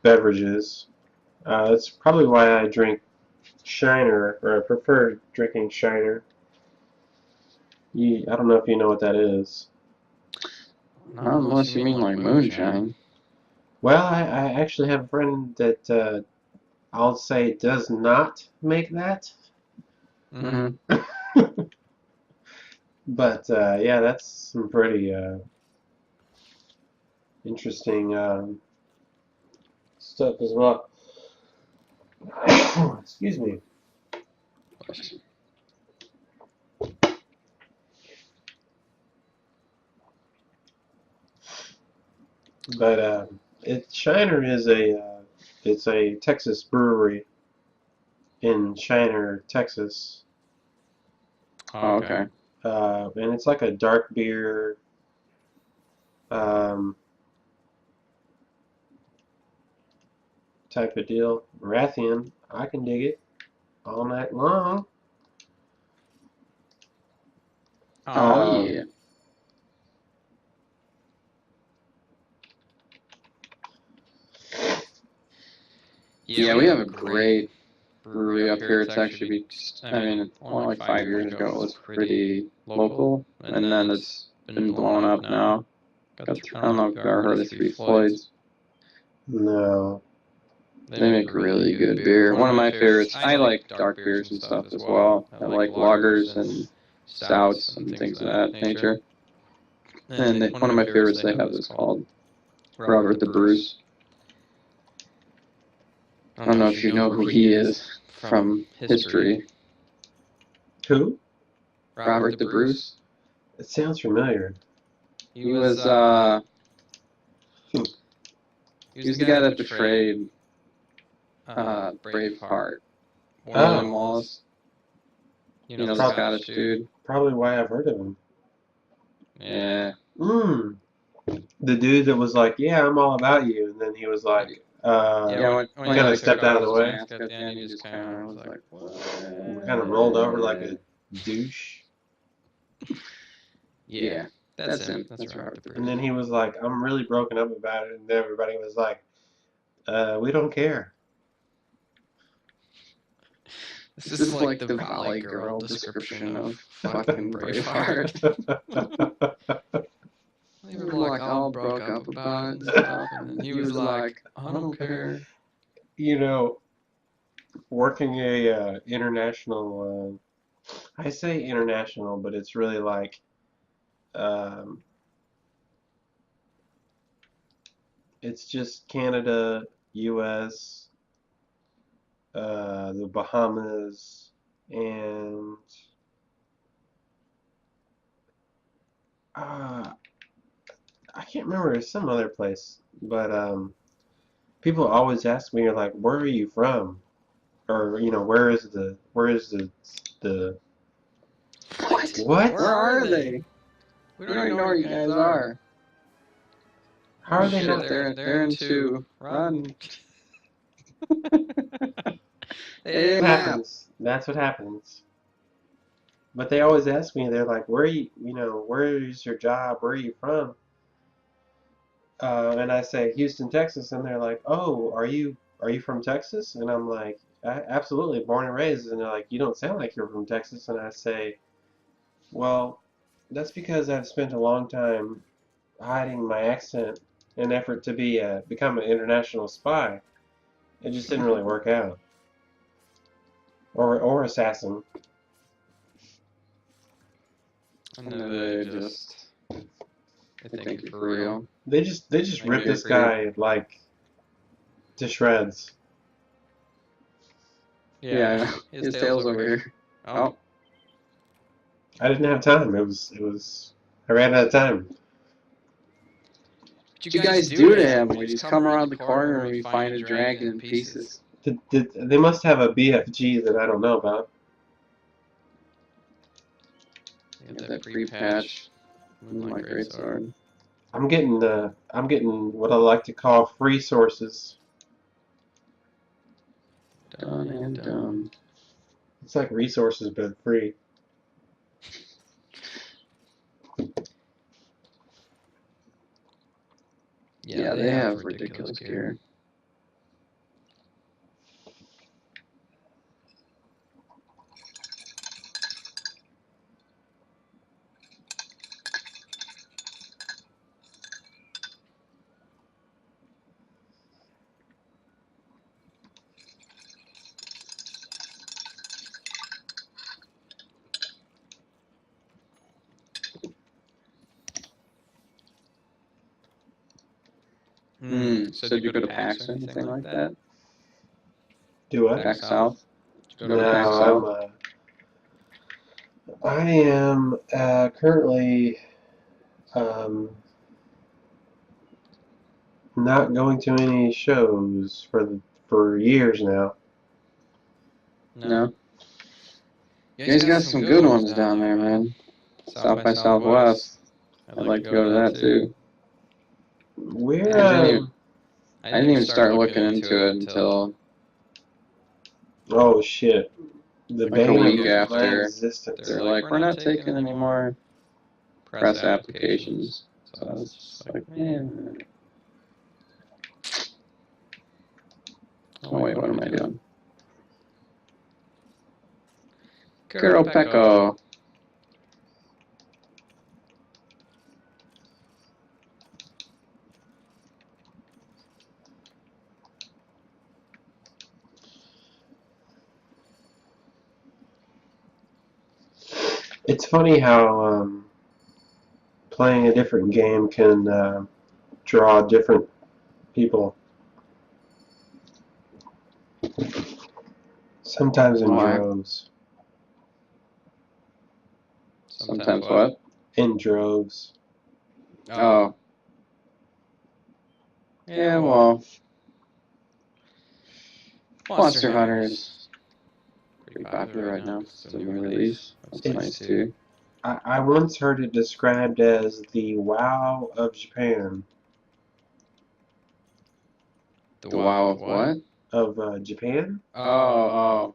beverages. That's probably why I drink Shiner, or I prefer drinking Shiner. I don't know if you know what that is. Not unless you mean like moonshine. Well, I actually have a friend that I'll say does not make that. Mm-hmm. But yeah, that's some pretty interesting stuff as well. Excuse me. But Shiner is it's a Texas brewery in Shiner, Texas. Oh, okay. And it's like a dark beer. Um, type of deal. Rathian, I can dig it all night long. Oh, yeah. Yeah, we have a great brewery up here. It's actually, I mean, only like 5 years ago it was pretty local, and then it's been blown up now. I don't know if you've ever heard of Three Floyds. No. They make really good beer. One of my favorites. I like dark beers and stuff as well. I like lagers and stouts and things of that nature. And one of my favorites they have is called Robert the Bruce. I don't know if you know who he is from history. Who? Robert the Bruce. It sounds familiar. He was the guy that betrayed Braveheart. William Wallace. You know, the Scottish dude. Probably why I've heard of him. Yeah. The dude that was like, yeah, I'm all about you, and then he was like, when kind of stepped out of the way. At the end, he just kind of was like, what? Kind of rolled over like a douche. Yeah, that's him. That's Robert the Bruce. And then he was like, I'm really broken up about it, and everybody was like, we don't care. This is like the Valley Girl description of fucking Braveheart. They were like all broke up about it and stuff, and he was like, I don't care. You know, working a international, I say international, but it's really like, it's just Canada, U.S., the Bahamas, and I can't remember. It's some other place, but people always ask me, like, where are you from? Or, you know, where is the What? What? Where are they? We don't even know where you guys are. How are they not? They're into run. What happens? That's what happens. But they always ask me, they're like, where are you, you know, where is your job? Where are you from? And I say Houston, Texas, and they're like, "Oh, are you from Texas?" And I'm like, "Absolutely, born and raised." And they're like, "You don't sound like you're from Texas." And I say, "Well, that's because I've spent a long time hiding my accent in an effort to become an international spy. It just didn't really work out." Or assassin. And then they think you're for real. They just ripped this guy like to shreds. Yeah, his tail's over here. Oh. I didn't have time. I ran out of time. What you guys do to him? We just come around the corner and we find a dragon in pieces. They must have a BFG that I don't know about. Get that pre-patch Moonlight Greatsword. I'm getting what I like to call free sources. Done and done. It's like resources, but free. Yeah, they have ridiculous gear. said you go to PAX or anything like that? Do what? PAX South? Did you go to No, PAX South? I am currently not going to any shows for years now. No. You guys got some good ones down there, man. South by Southwest. I'd like to go to that too. We're I didn't even start looking into it until oh shit, the like a bane week of my after. existence. They're like, we're not taking any more press applications. So I was just like, man. Oh wait, what am I doing? Carol Pecco. It's funny how playing a different game can draw different people. Sometimes in droves. Sometimes what? In droves. Oh. Yeah, well. Monster Hunter's pretty popular right now. It's a new release. That's nice too. I once heard it described as the WoW of Japan. The WoW of what? Of Japan? Oh.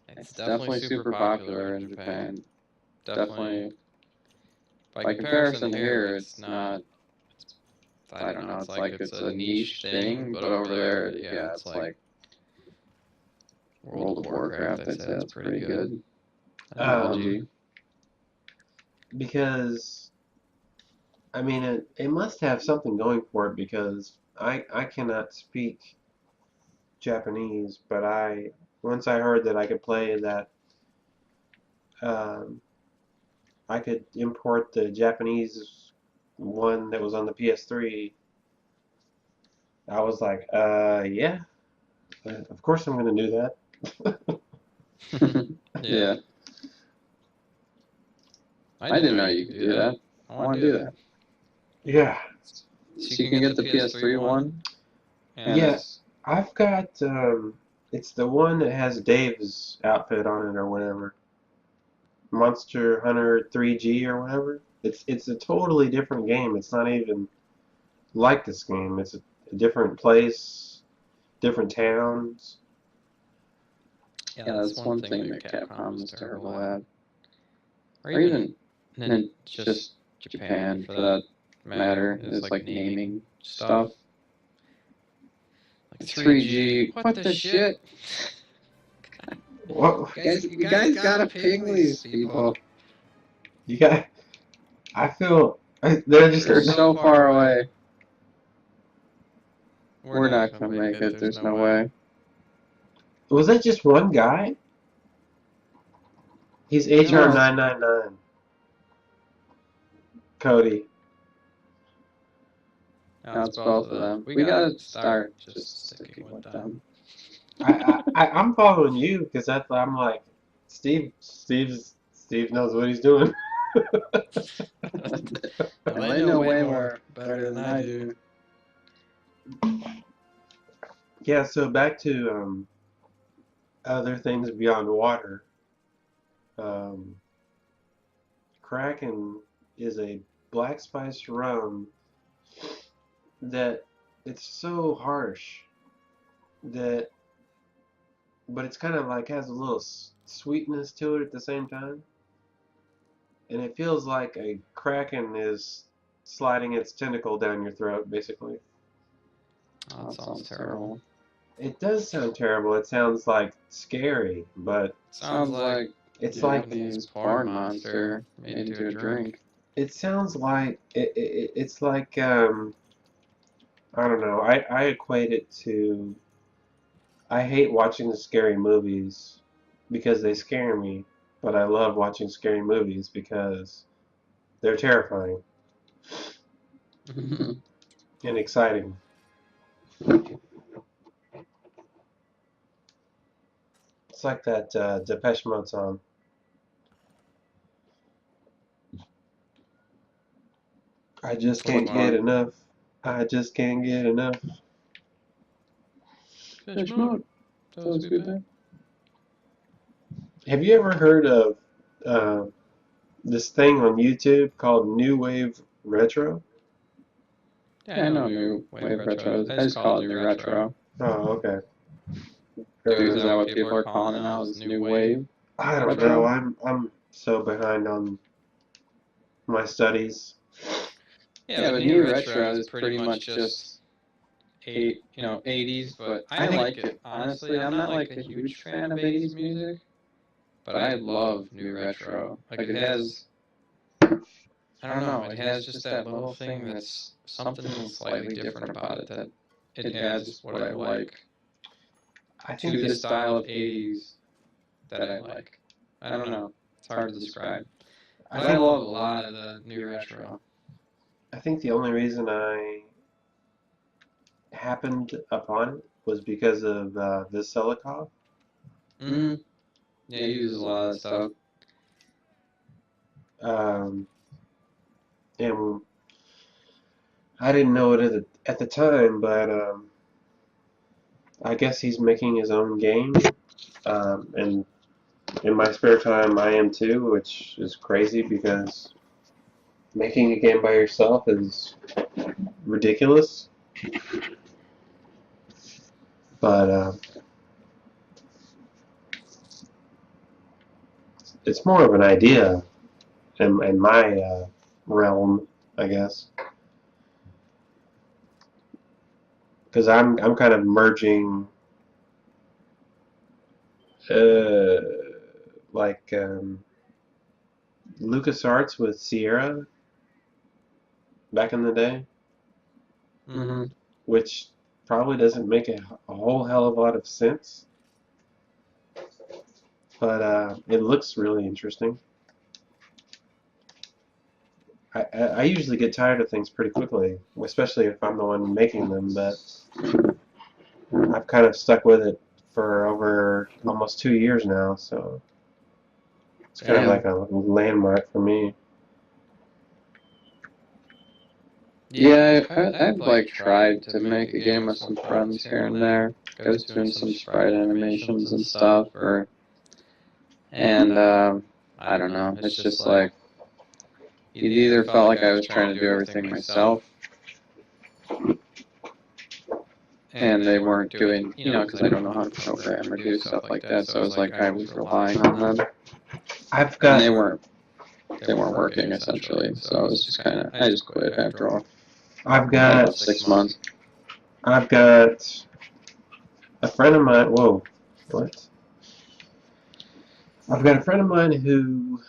It's definitely super popular in Japan. Definitely. By comparison to here, it's not. I don't know. It's like it's a niche thing, but over there, yeah, it's like World of Warcraft. I'd say that's pretty good analogy. Because I mean, it must have something going for it because I cannot speak Japanese, but once I heard that I could play that, I could import the Japanese one that was on the PS3. I was like, yeah, of course I'm going to do that. Yeah. I didn't know you could do that. I want to do that. Yeah. So you can get the PS3 one? Yeah, I've got, it's the one that has Dave's outfit on it or whatever. Monster Hunter 3G or whatever. It's a totally different game. It's not even like this game. It's a different place, different towns. Yeah, that's one thing that Capcom is terrible at. Or even just Japan, for that matter, is like naming stuff. Like 3G. What the shit? What? You guys gotta ping these people. You got. I feel they're so far away. We're not gonna make it. There's no way. Was that just one guy? He's HR 999. Cody. No, it's both of them. We gotta start just sticking with them. I'm following you because I'm like, Steve knows what he's doing. They know way more better than I do. Yeah, so back to other things beyond water. Kraken is a black spiced rum that it's so harsh that, but it's kind of like has a little sweetness to it at the same time, and it feels like a kraken is sliding its tentacle down your throat, basically. Oh, that sounds terrible. It does sound terrible. It sounds like scary, but sounds like it's Japanese barn monster made into a drink. It sounds like it's like I don't know. I equate it to. I hate watching the scary movies because they scare me, but I love watching scary movies because they're terrifying and exciting. It's like that Depeche Mode song. I just can't get enough. I just can't get enough. Depeche Mode. That was a good band. Have you ever heard of this thing on YouTube called New Wave Retro? Yeah, I know New Wave Retro. I just call it New Retro. Oh, okay. Is that what people are calling it now? Is New Wave? I don't know. I'm so behind on my studies. Yeah, but New Retro is pretty much just 80s, but I like it. Honestly, I'm not like a huge fan of 80s music, but I love New Retro. Like it has, I don't know, it has just that little thing that's something slightly different about it that it adds what I like to the style of 80s that I like. I don't know. It's hard to describe. But I love a lot of the New Retro. I think the only reason I happened upon it was because of Vasilikov. Mm-hmm. Yeah, he uses a lot of that stuff. And I didn't know it at the time, but I guess he's making his own game. And in my spare time, I am too, which is crazy because making a game by yourself is ridiculous. But it's more of an idea in my realm, I guess, because I'm kind of merging uh, like LucasArts with Sierra back in the day, Mm-hmm. which probably doesn't make a whole hell of a lot of sense, but it looks really interesting. I usually get tired of things pretty quickly, especially if I'm the one making them, but I've kind of stuck with it for over almost 2 years now, so it's kind of like a landmark for me. Yeah, I've like tried to make a game with some friends here and there. I was doing some sprite animations and stuff, and I don't know. It's just like it either felt like I was trying to do everything myself, and they weren't doing, because I don't know how to program or do stuff like that. So it was like I was relying on them, and they weren't working essentially. So it was just I just quit after all. I've got about 6 months. I've got a friend of mine. Whoa, what? I've got a friend of mine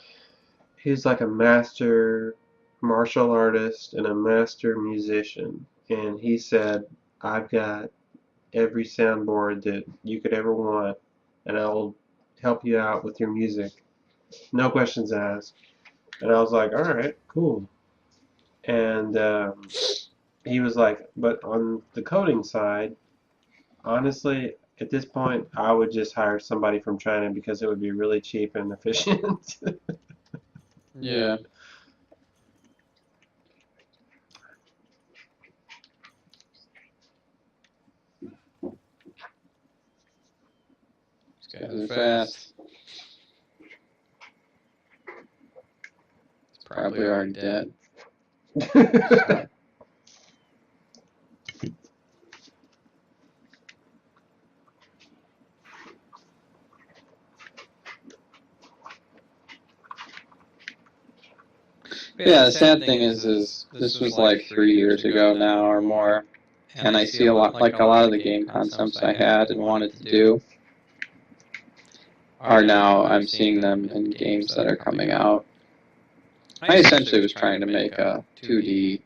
he's like a master martial artist and a master musician, and he said, "I've got every soundboard that you could ever want, and I will help you out with your music, no questions asked." And I was like, "All right, cool." And he was like, "But on the coding side, honestly, at this point, I would just hire somebody from China because it would be really cheap and efficient." Yeah. These guys are fast. It's probably already dead. Yeah, the sad thing is this was like 3 years ago now or more, and I see a lot of the game concepts I had and wanted to do are now I'm seeing them in games that are coming out. I essentially was trying to make a 2D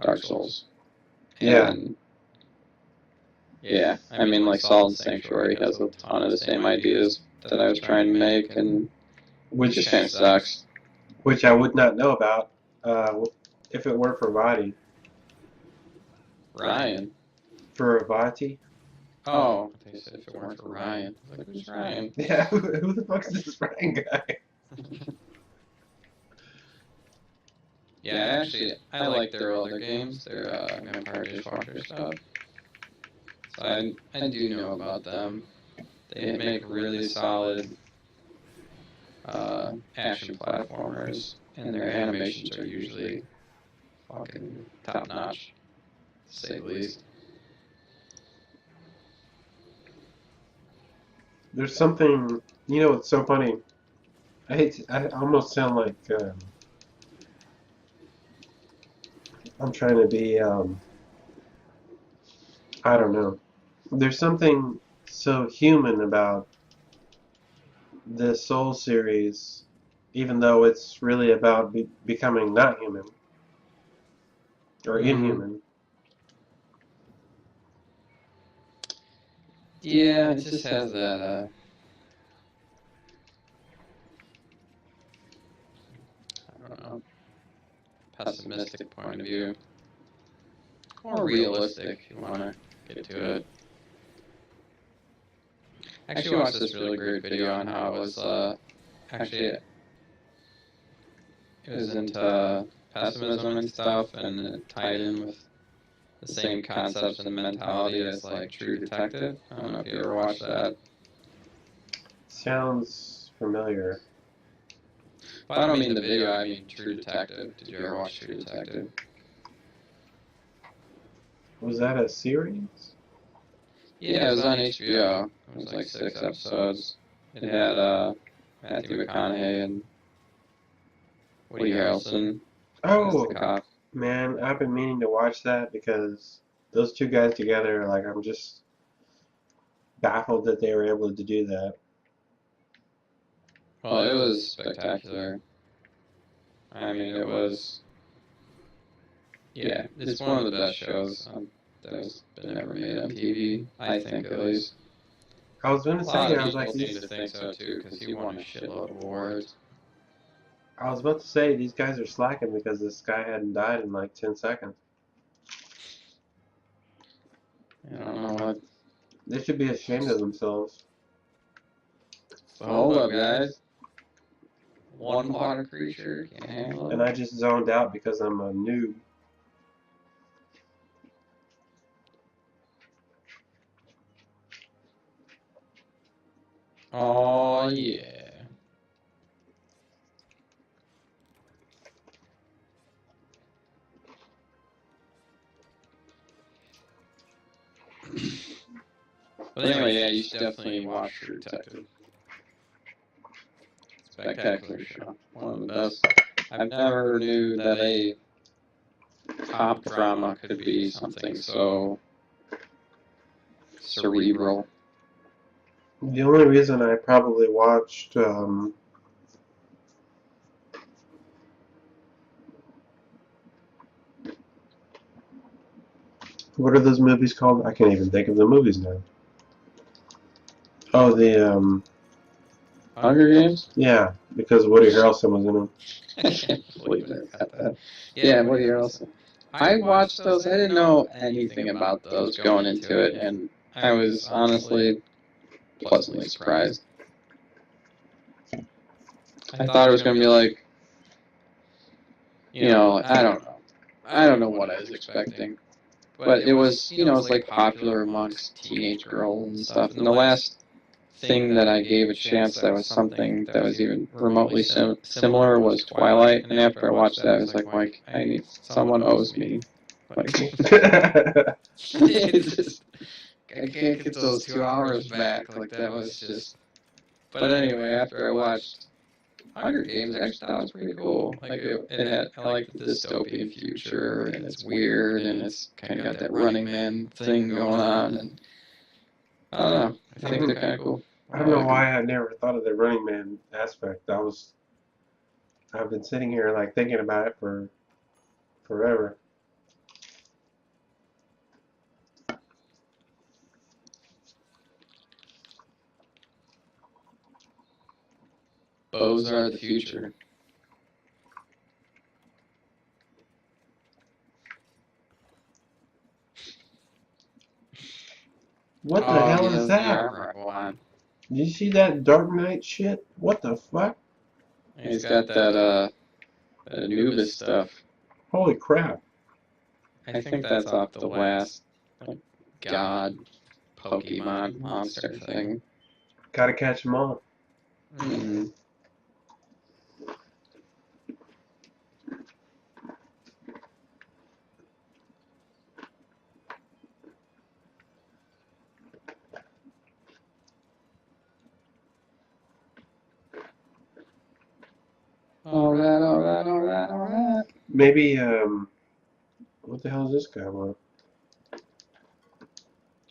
Dark Souls. Yeah. And yeah, I mean, like Salt and Sanctuary has a ton of the same ideas that I was trying to make, and which just kind of sucks. Which I would not know about if it weren't for Roddy. Ryan. For Avati? Oh, I think you said if it weren't for Ryan. I was like, who's Ryan? Yeah, who the fuck's this Ryan guy? Yeah, actually, I like their older games, their Vampire Dishwasher stuff. So I do know about them. They make really solid action platformers, and their animations are usually fucking top notch, to say the least. There's something, it's so funny. I almost sound like I'm trying to be, I don't know. There's something so human about the Soul series, even though it's really about becoming not human or inhuman. Yeah, it just has that I don't know, pessimistic point of view. Or realistic, if you want to get to it. I actually watched this really great video on how it was, actually, it was into pessimism and stuff, and it tied in with the same concepts and mentality as, like, True Detective. I don't know if you ever watched that. Sounds familiar. But I don't mean the video, I mean True Detective. Did you ever watch True Detective? Was that a series? Yeah, it was on HBO. It was like 6 episodes. It had Matthew McConaughey and Woody Harrelson as the Oh, cop. man, I've been meaning to watch that because those two guys together, like, I'm just baffled that they were able to do that. Well, it was spectacular. I mean, it was, yeah, it's one of the best shows that has been ever made on TV, I think, at least. I was gonna A lot say, of I was people like, seem to think so, too, because he won a shitload of awards. I was about to say these guys are slacking because this guy hadn't died in like 10 seconds. I don't know what. They should be ashamed of themselves. So hold up, guys. One water creature can't handle And it. I just zoned out because I'm a noob. Oh, yeah. But anyway, yeah, you should definitely watch True Detective. Spectacular show. One of the best. I've never knew that a cop drama could be something so cerebral. The only reason I probably watched what are those movies called? I can't even think of the movies now. Oh, the Hunger Games? yeah, because Woody Harrelson was in them. I can't believe I got that. Yeah, Woody Harrelson. I watched those. I didn't know anything about those going into it, and I was honestly pleasantly surprised. I thought it was going to be like, I don't know. I don't know what I was expecting. But it was, it's like popular amongst teenage girls and stuff. And the last thing that I gave a chance that was something that was even remotely similar was Twilight. And after I watched that, I was like, Mike, someone owes me. Like, it's just, I can't get those 2 hours back. Like, that was just. But anyway, after I watched Hunger Games, I actually thought it was pretty cool. Like, I like the dystopian future, and it's weird, and it's kind of got that Running Man thing going on. And I don't know. I think they're kind of cool. I don't know why I never thought of the Running Man aspect. I've been sitting here like thinking about it for forever. Bows are the future. What the hell he is has the that? arm rifle on. Did you see that Dark Knight shit? What the fuck? He's got that Anubis stuff. Holy crap. I think that's off the last like god Pokemon monster thing. Gotta catch them all. Mm-hmm. Alright. Maybe, what the hell does this guy want?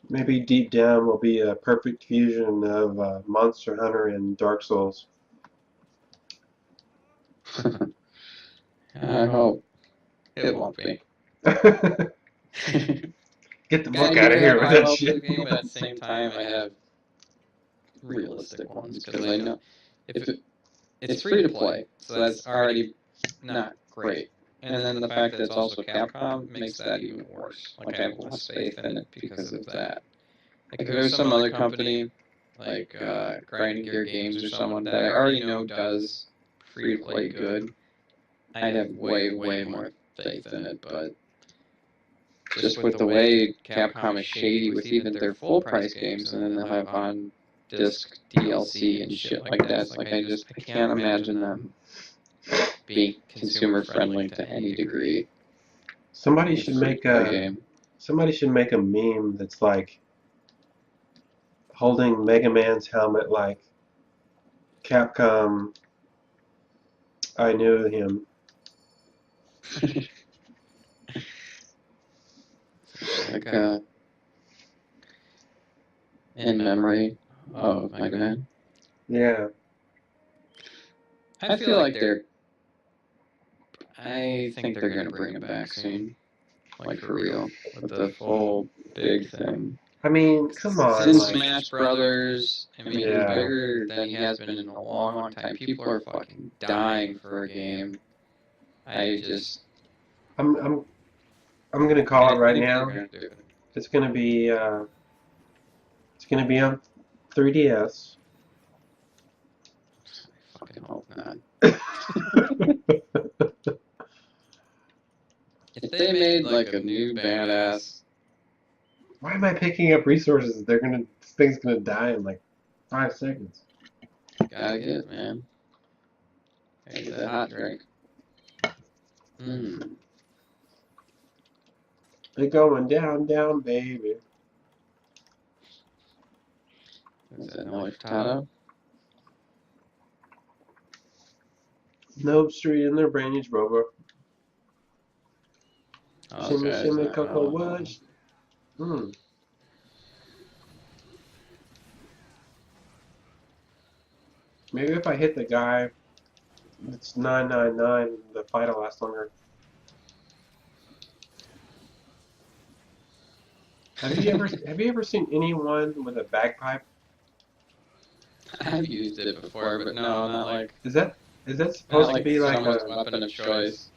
Maybe deep down will be a perfect fusion of Monster Hunter and Dark Souls. I hope it won't be. Get the fuck out of here with that shit. Game, but at the same time, I have realistic ones because I know it's free to play, so that's already not great. And then the fact that it's also Capcom makes that even worse. Like I have less faith in it because of that. Like if it was some other company, like Grinding Gear Games or someone that I already know does free to play good, I'd have way more faith in it. But just with the way Capcom is shady with even their full price games, and then they'll have on disc DLC and shit like that. It's like I can't imagine them being consumer friendly to any degree. Somebody should make a meme that's like holding Mega Man's helmet like Capcom. I knew him. Like in memory of Mega Man. Yeah. I feel like I think they're gonna bring it back soon, like for real, with the full big thing. I mean, come on. Since like, Smash Brothers, I mean, Yeah. he's bigger than he has been in a long time. People are fucking dying for a game. I just I'm gonna call it right think now. they're gonna do it. It's gonna be on 3DS. I fucking hope not. If they made like a new badass, Why am I picking up resources? This thing's gonna die in like 5 seconds. gotta get it, man. Gotta get that hot drink. Mmm. They're going down, baby. Is that Nelly Furtado? Nope, Street in their brainage, Robo. Oh, Shimmy, okay, shimmy, it's not- cocoa, oh. what? Maybe if I hit the guy that's 999, the fight will last longer. Have you ever seen anyone with a bagpipe? I've used it before, but no, not like. Is that supposed to be like someone's a weapon of choice?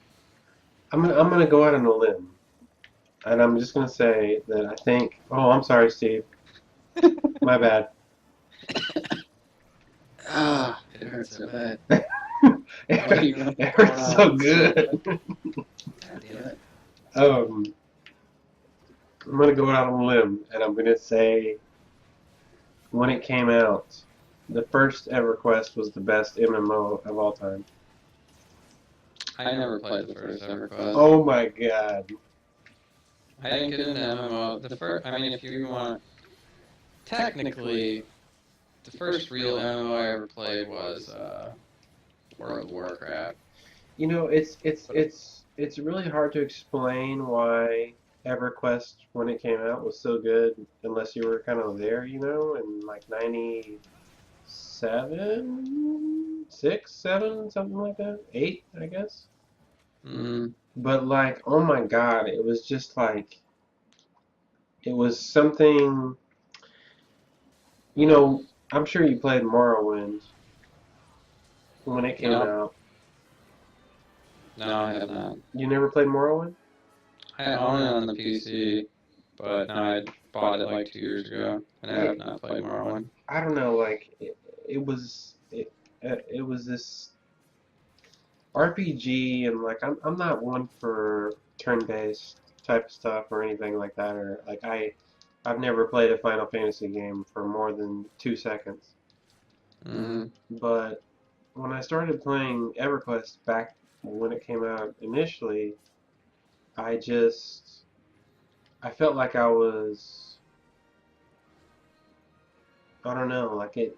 I'm gonna go out on a limb, and I'm just gonna say that I think. Oh, I'm sorry, Steve. My bad. Ah, it hurts so bad. It hurts so good. God damn it. I'm gonna go out on a limb, and I'm gonna say when it came out, the first EverQuest was the best MMO of all time. I never played the first EverQuest. Oh my god. I didn't get into MMO. I mean, if you want, technically, the first real MMO I ever played was World of Warcraft. You know, it's really hard to explain why EverQuest when it came out was so good unless you were kind of there, you know, in like 97, 6, 7, something like that. 8, I guess. Mm. But like, oh my god, it was just like it was something, you know, I'm sure you played Morrowind when it came out. No, I have not. You never played Morrowind? I own it on the PC, but no, bought it like 2 years ago, and I have not played Morrowind. I don't know, like it was this RPG, and like I'm not one for turn-based type of stuff or anything like that, or like I've never played a Final Fantasy game for more than 2 seconds. Mm-hmm. But when I started playing EverQuest back when it came out initially, I just I felt like I don't know, like it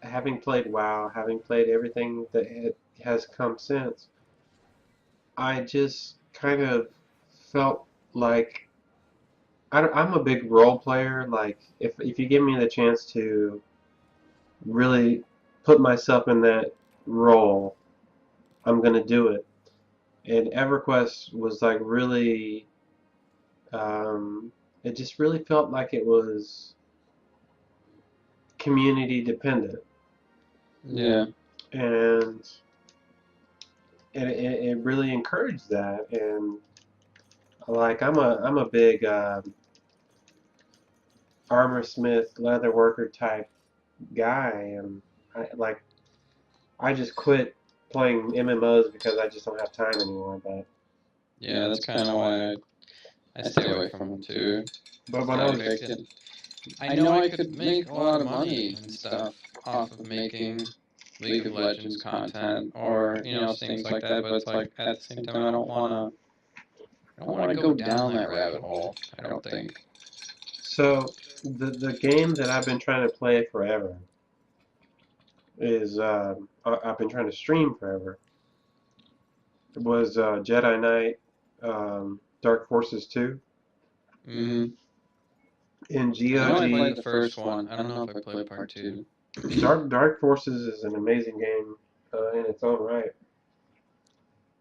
having played WoW, having played everything that it has come since, I just kind of felt like I'm a big role player. Like if you give me the chance to really put myself in that role, I'm gonna do it. And EverQuest was like really, it just really felt like it was community dependent. Yeah. And it really encouraged that. And like I'm a big armor smith, leather worker type guy, and I just quit playing MMOs because I just don't have time anymore. But Yeah, that's kind of why I stay away from them too. but when I Like, was I know I could make a lot of money and stuff off of making League of Legends content or, things like that, but it's like at the same time I don't want to go down that rabbit hole, I don't think. so the game that I've been trying to play forever is I've been trying to stream forever. It was Jedi Knight, Dark Forces 2, Mm-hmm. in I know I GOG. played the first one. I don't know if I played part two. Dark Forces is an amazing game in its own right.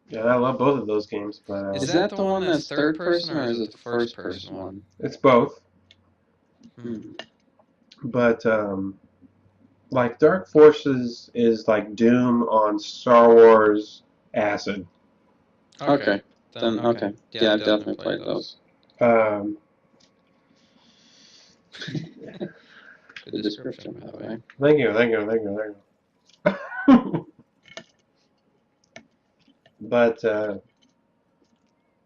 Yeah, I love both of those games, but Is that the one that's third person or is it the first person one? it's both. Hmm. But like Dark Forces is like Doom on Star Wars acid. Okay. Then, okay. Yeah, I've definitely played those. Um, Good description, by the way. thank you, thank you, thank you, thank you. But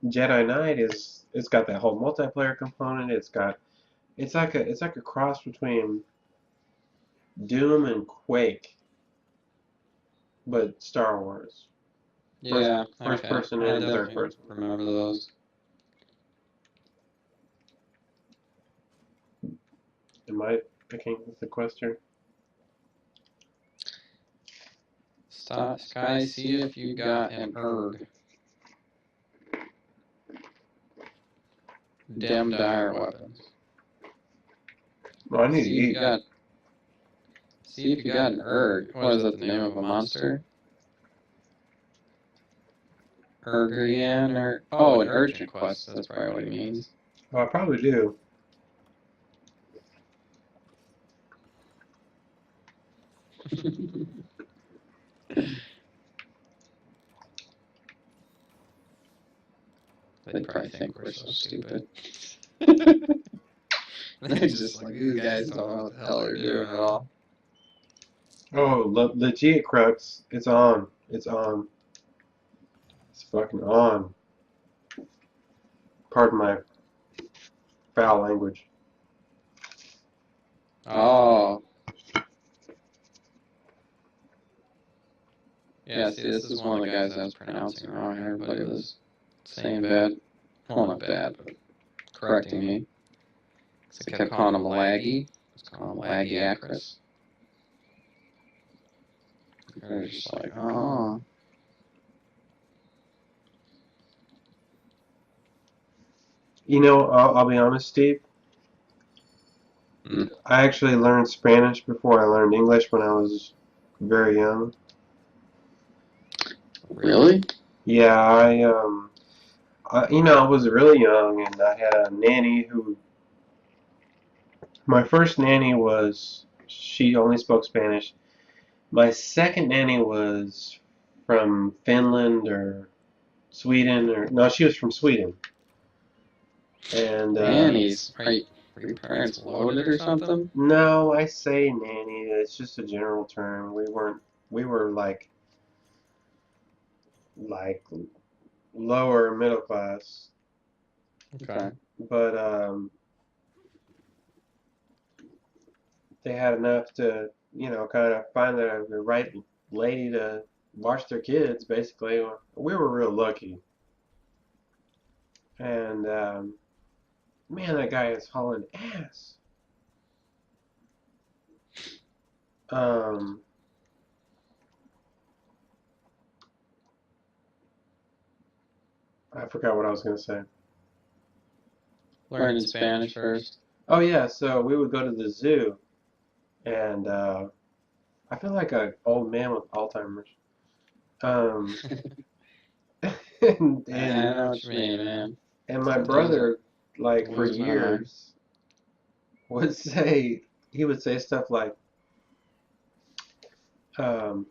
Jedi Knight it's got that whole multiplayer component. It's like a cross between Doom and Quake, but Star Wars. Yeah, First okay. person I and third definitely person. remember those. Am I picking the question? Stop, Sky, see if you got an erg. Dem dire weapons. Well, I need to eat. See if you got an erg. What is that, the name of a monster? Ergerian or an urgent quest. That's probably what he means. Well, I probably do. They probably think we're so stupid. They just like, these guys don't know what the hell they're doing at all. Oh, legit Crux. It's on. It's on. It's fucking on. Pardon my foul language. Oh. Yeah, see, this is one of the guys I was pronouncing wrong. Everybody was saying bad. Well, not bad, but correcting me. So I kept calling him Laggy. I was calling him Laggy Acris. They're just like, oh. You know, I'll be honest, Steve. Mm. I actually learned Spanish before I learned English when I was very young. Really? Yeah, I was really young, and I had a nanny who. My first nanny she only spoke Spanish. My second nanny was from Finland or Sweden, or no, she was from Sweden. And Nannies? Were your parents loaded or something? no, I say nanny. It's just a general term. We weren't. We were like lower middle class, Okay. but they had enough to, kind of find the right lady to watch their kids. Basically, we were real lucky. And man, that guy is hauling ass. Um, I forgot what I was gonna say. Learning Spanish first. Oh yeah, so we would go to the zoo, and I feel like an old man with Alzheimer's. Um, and, I and know what you mean, man. and my Sometimes brother, like for lose my mind. years, would say he would say stuff like, um,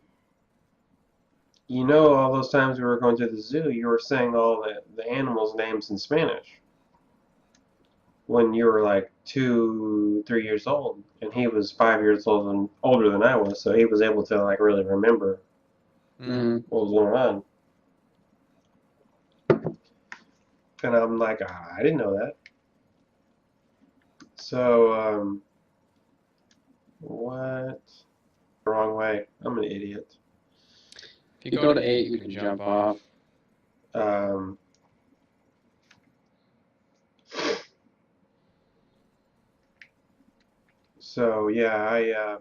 all those times we were going to the zoo, you were saying all the animals' names in Spanish when you were like 2, 3 years old, and he was 5 years old and older than I was, so he was able to like really remember what was going on. And I'm like, I didn't know that. So, what? Wrong way. I'm an idiot. If you go to 8, you can jump off. Um, so yeah,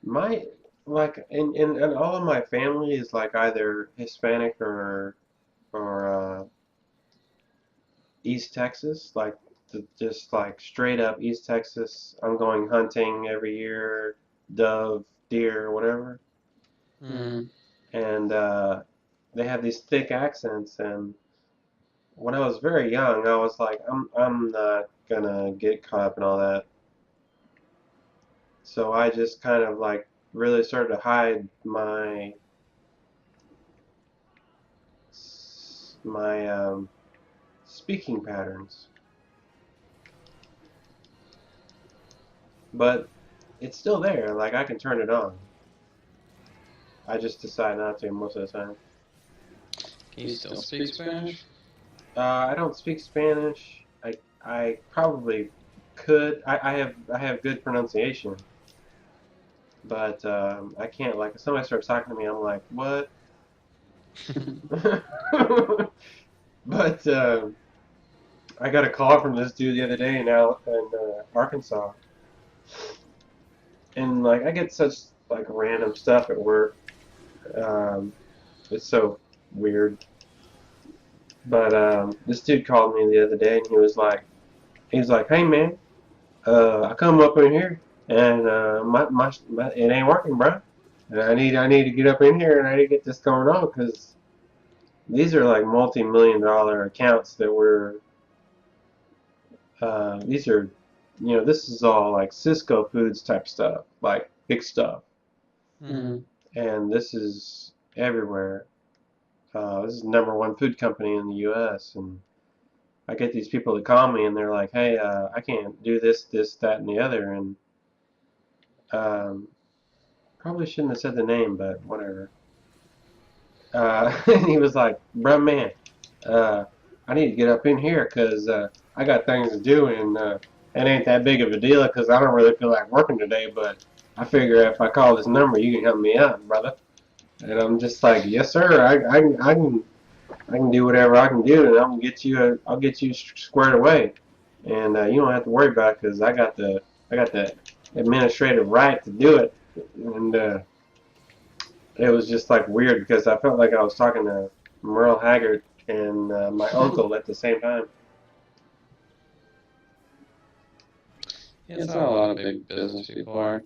my like in all of my family is like either Hispanic or East Texas, like just like straight up East Texas. I'm going hunting every year, dove, deer, whatever, and they have these thick accents. And when I was very young, I was like, I'm not gonna get caught up in all that. So I just kind of like really started to hide my speaking patterns. But it's still there. Like I can turn it on. I just decide not to most of the time. Can you still speak Spanish? I don't speak Spanish. I probably could. I have good pronunciation, but I can't. Like if somebody starts talking to me, I'm like, what? But I got a call from this dude the other day in Arkansas, and like I get such like random stuff at work. Um, it's so weird. But this dude called me the other day, and he was like, "Hey man, I come up in here, and my it ain't working, bro. And I need to get up in here, and I need to get this going on because these are like multi-million-dollar accounts that these are, this is all like Cisco Foods type stuff, like big stuff, and this is everywhere. This is the number one food company in the U.S. and I get these people that call me and they're like, "Hey, I can't do this, this, that, and the other," and um, probably shouldn't have said the name, but whatever. And he was like, "Bruh, man, uh, I need to get up in here 'cause I got things to do and it ain't that big of a deal 'cause I don't really feel like working today, but I figure if I call this number, you can help me out, brother." And I'm just like, "Yes, sir. I can do whatever I can do, and I'll get you squared away, and you don't have to worry about it because I got the administrative right to do it." And it was just like weird because I felt like I was talking to Merle Haggard and my uncle at the same time. Yeah, that's how a lot of big business people are.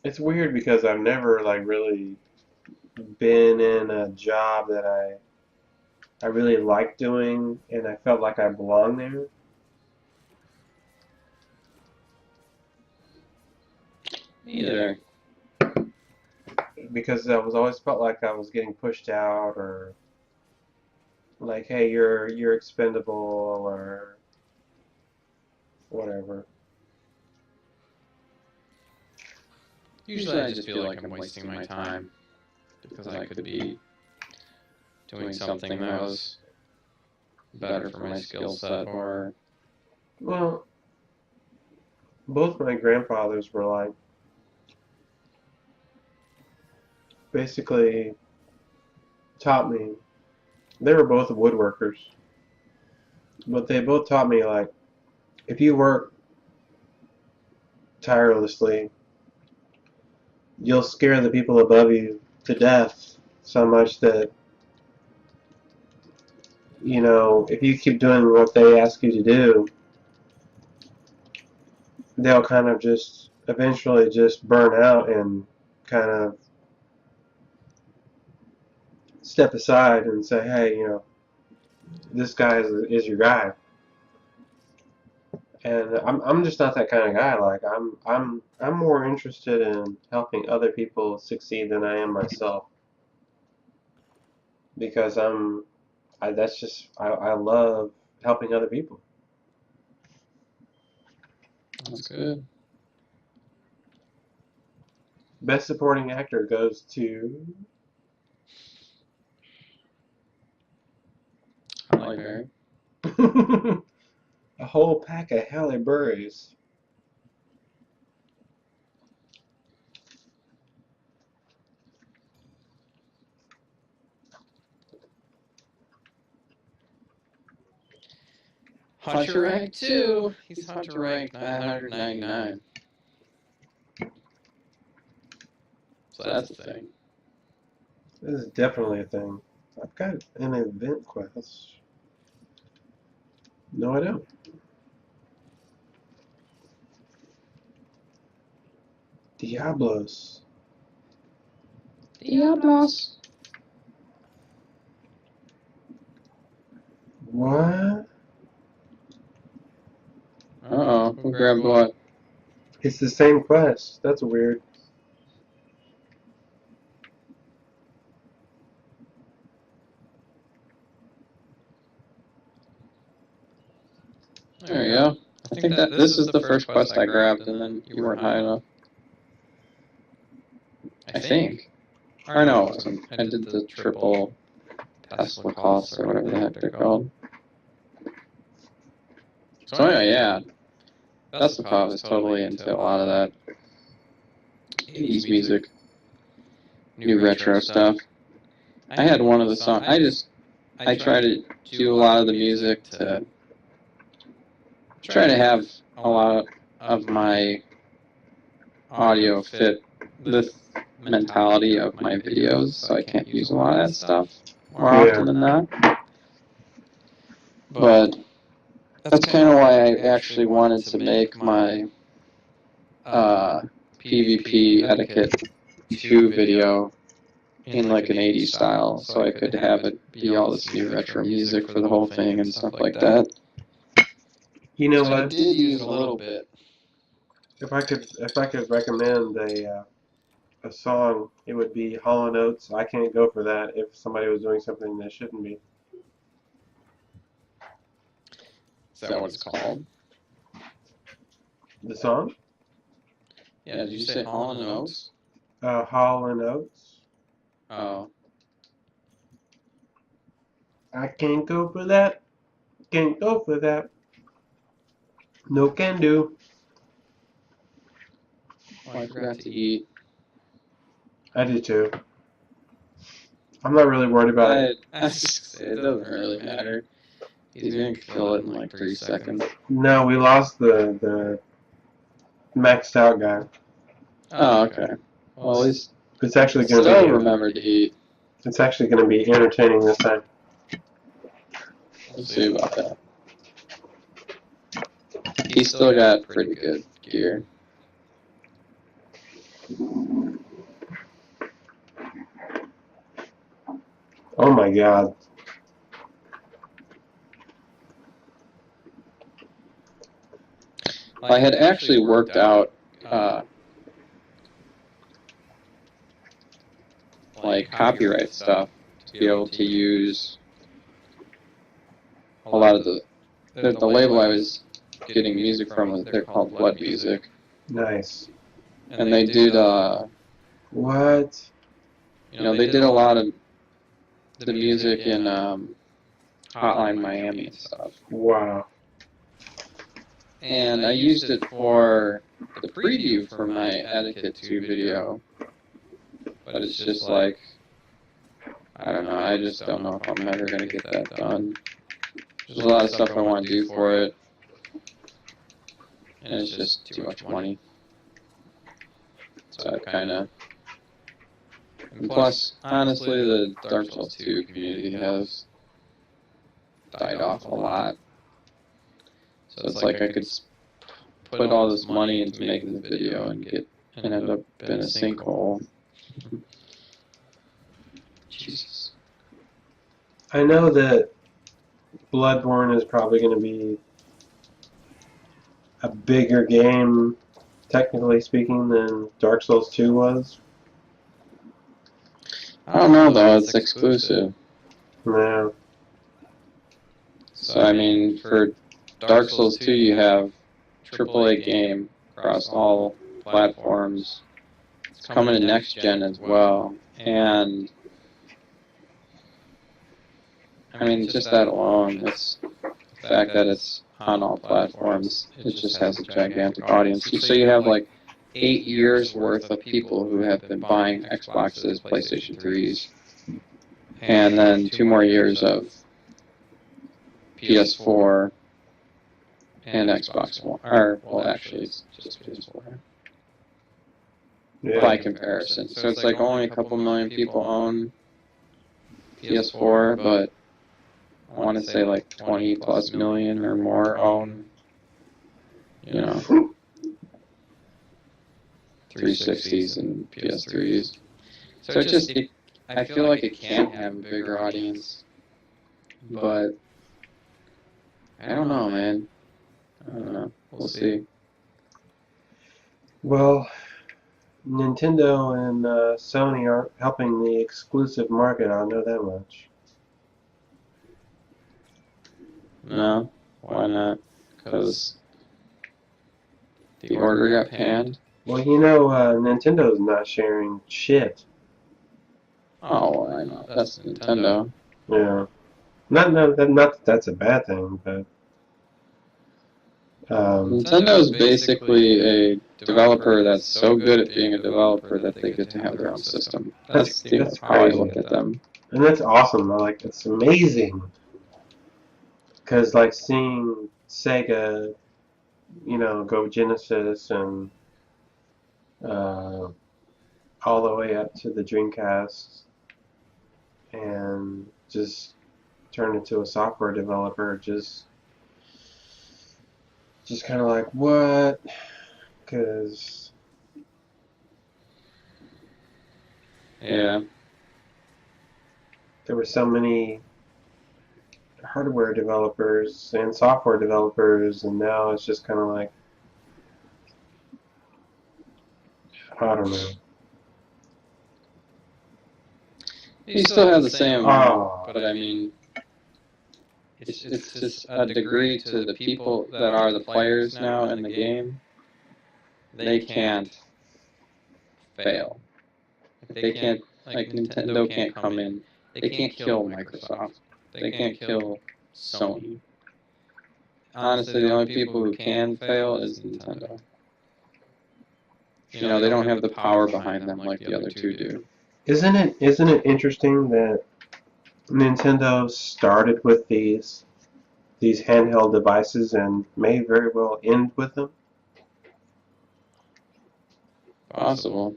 It's weird because I've never like really been in a job that I really like doing, and I felt like I belong there. Me either. Because I was always felt like I was getting pushed out or like, hey, you're expendable or whatever. Usually I just feel like I'm wasting my time because I could be doing something that was better for my skill set or... Well, both my grandfathers were like basically taught me. They were both woodworkers, but they both taught me like if you work tirelessly, you'll scare the people above you to death so much that if you keep doing what they ask you to do, they'll kind of just eventually just burn out and kind of step aside and say, hey, this guy is your guy. And I'm just not that kind of guy. Like I'm more interested in helping other people succeed than I am myself. Because I love helping other people. That's good. Best supporting actor goes to Halle Berry. a whole pack of Halle Berrys. Hunter rank 2. He's Hunter rank 999. So that's a thing. This is definitely a thing. I've got an event quest. No, I don't. Diablos. Diablos. What? Uh-oh. Who grabbed what? It's the same quest. That's weird. There you go. I think that this is the first quest I grabbed, and then you weren't high enough. I think. Or no, it wasn't. I did the triple Tesla costs or whatever the heck they're called. So anyway, yeah. Vesipov is totally into a lot of that 80s music, new retro stuff. I had one of the songs. I try to do a lot of the music to try to have a lot of my audio fit the mentality of my videos, so I can't use a lot of that stuff more often than not. But that's kind of why I actually wanted to make my PvP Etiquette 2 video in like an 80s style, so I could have it be all this new retro music for the whole thing and stuff like that. You know what? I did use a little bit. If I could recommend a song, it would be Hall & Oates. I can't go for that if somebody was doing something they shouldn't be. Is that what it's called? The song? Yeah, did you say Hall & Oates? Hall & Oates. Oh. I can't go for that. Can't go for that. No can do. Oh, I forgot to eat. I do too. I'm not really worried about it. It doesn't really matter. He's gonna kill it in like 3 seconds. No, we lost the maxed out guy. Oh, okay. Well, at least it's actually going still to be remember to eat. It's actually going to be entertaining this time. We'll see about that. He's still got pretty good gear. Oh my god. I had actually worked out like copyright stuff to be able to use a lot of the label I was getting music from, they're called Blood Music. Nice. And they did, What? they did a lot of the music in Hotline Miami and stuff. Wow. And I used it for the preview for my Etiquette 2 video. But it's just like, I don't know, I just don't know if I'm ever going to get that done. There's a lot of stuff I want to do for it. And it's just too much money. So I've kind of... And plus, honestly, the Dark Souls 2 community has died off a lot. So it's like I could put all this money into making the video and end up in a sinkhole. Jesus. I know that Bloodborne is probably going to be a bigger game, technically speaking, than Dark Souls 2 was. I don't know though, it's exclusive. No. So I mean, for Dark Souls 2 you have AAA game across all platforms. It's coming to next gen as well. And I mean, just that alone, it's the fact that it's on all platforms, it just has a gigantic audience. So you have like 8 years worth of people who have been buying Xboxes, PlayStation 3s, and then 2 more years of PS4 and Xbox One. Or, well, actually, it's just PS4 by comparison. So it's like only a couple million people own PS4, but I want to say like 20 plus million or more own, 360s and PS3s. So it just, I feel like it can have a bigger audience, but I don't know, man. I don't know. We'll see. Well, Nintendo and Sony are helping the exclusive market, I know that much. No, why not? Because the order got panned. Well, Nintendo's not sharing shit. Oh, I know. That's Nintendo. Yeah. Not that that's a bad thing, but... Nintendo is basically a developer that's so good at being a developer that they get to have their own system. That's how I look at them. And that's awesome. It's amazing. Because, seeing Sega, go Genesis and all the way up to the Dreamcast and just turn into a software developer, just kind of like, what? Because... Yeah. There were so many hardware developers and software developers, and now it's just kind of like, I don't know. You still have the same amount, but I mean, it's just a degree to the people that are the players now in the game. They can't fail. They can't, like Nintendo can't come in. They can't kill Microsoft. They can't kill Sony. Honestly, the only people who can fail is Nintendo. They don't have the power behind them like the other two do. Isn't it interesting that Nintendo started with these handheld devices and may very well end with them? Possible.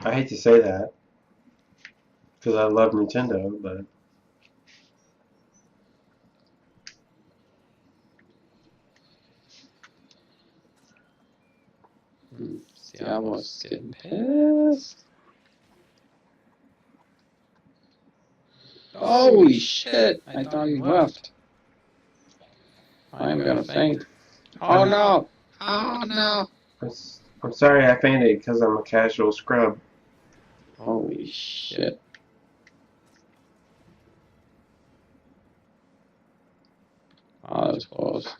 I hate to say that because I love Nintendo, but Diablo's getting pissed. Holy shit! I thought he left. I am gonna faint. Oh no! Oh no! I'm sorry I fainted because I'm a casual scrub. Holy shit. Oh, that was close.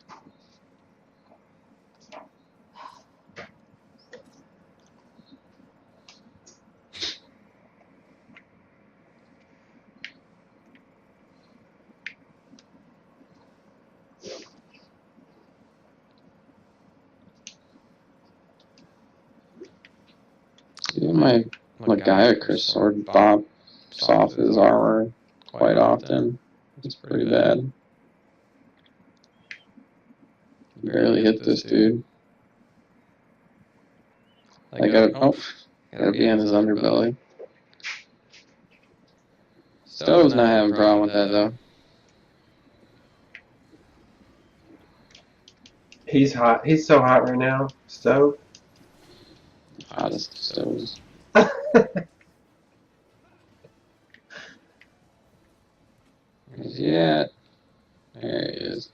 My Gaiacrus sword bops off his armor quite often. It's pretty bad. Barely hit this dude. I gotta be on his underbelly. Stove's not having a problem with that though. He's hot. He's so hot right now. Stove. Hottest stoves. Where's he at? There he is.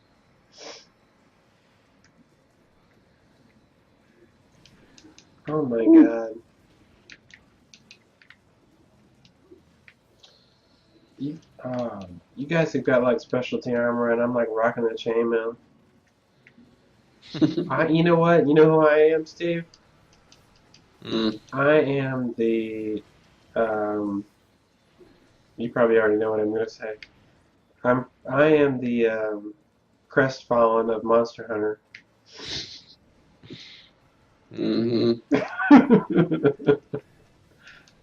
Oh my god. You guys have got like specialty armor, and I'm like rocking the chainmail. You know what? You know who I am, Steve? I am the. You probably already know what I'm gonna say. I am the crestfallen of Monster Hunter.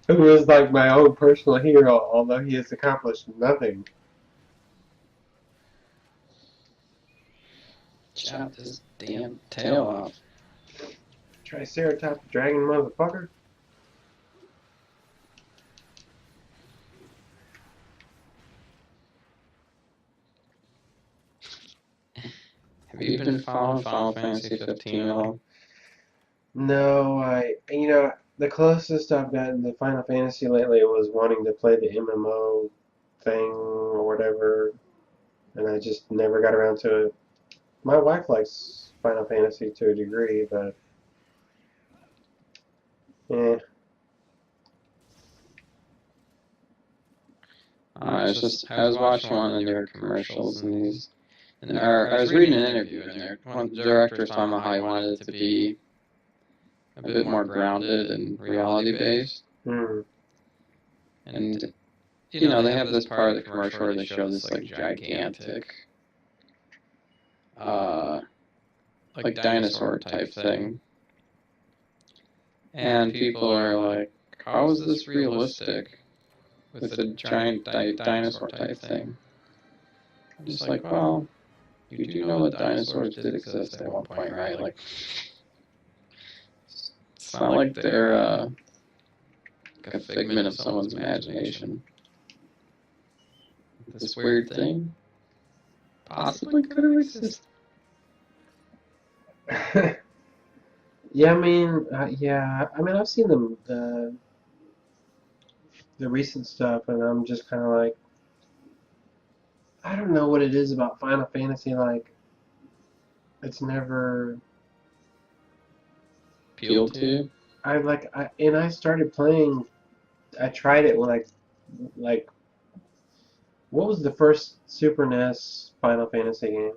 Who is like my own personal hero, although he has accomplished nothing. Chop this damn tail off. Triceratops dragon motherfucker. Have you been following Final Fantasy 15 at all? No, the closest I've gotten to Final Fantasy lately was wanting to play the MMO thing or whatever, and I just never got around to it. My wife likes Final Fantasy to a degree, but yeah. I was watching one of the newer commercials and I was reading an interview in there. One of the directors talking about how he wanted it to be a bit more grounded and reality based. And they have this part of the commercial where they show this like gigantic like dinosaur type thing. And people are like, how is this realistic with a giant dinosaur type thing? I'm just like, well, you do know that dinosaurs did exist at one point, right? Like, it's not like they're like a figment of someone's imagination. This weird thing possibly could have existed. Yeah, I've seen the recent stuff, and I'm just kind of like, I don't know what it is about Final Fantasy. Like, it's never appealed to you. I started playing. I tried it when like, what was the first Super NES Final Fantasy game?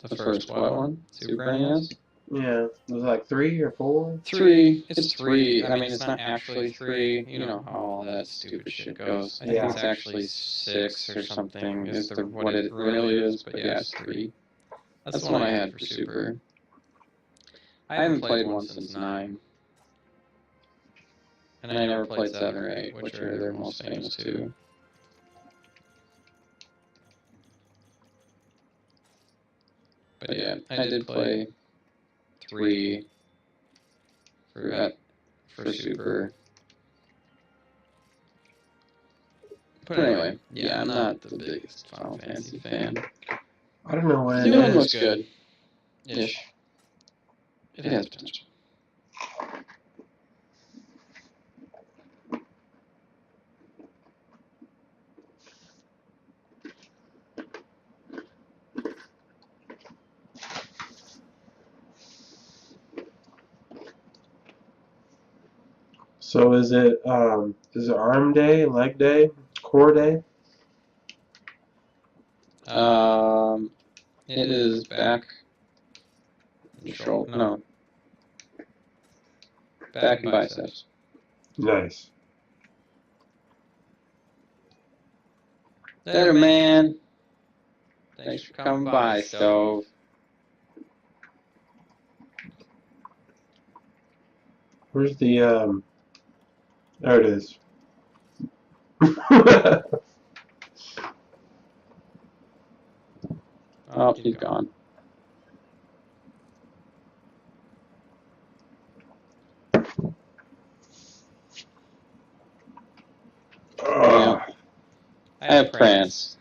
The first what one? Super NES? Yeah, was it like 3 or 4? 3. It's 3. I mean, it's not actually 3. You know how all that stupid shit goes. I think it's actually 6 or something is what it really is, but yeah, it's 3. That's the one I had for Super. I haven't played one since 9. And I never played 7 or 8, which are their most famous too. But yeah, I did play 3 for Super. But anyway, yeah, I'm not the biggest Final Fantasy fan. I don't know why. The new one looks good. Ish. It has potential. So is it arm day, leg day, core day? It is back and shoulder. No. Back and biceps. Nice. There, man. Thanks for coming by, Stove. Where's the there it is. Oh, he's gone. Yeah. I have prance.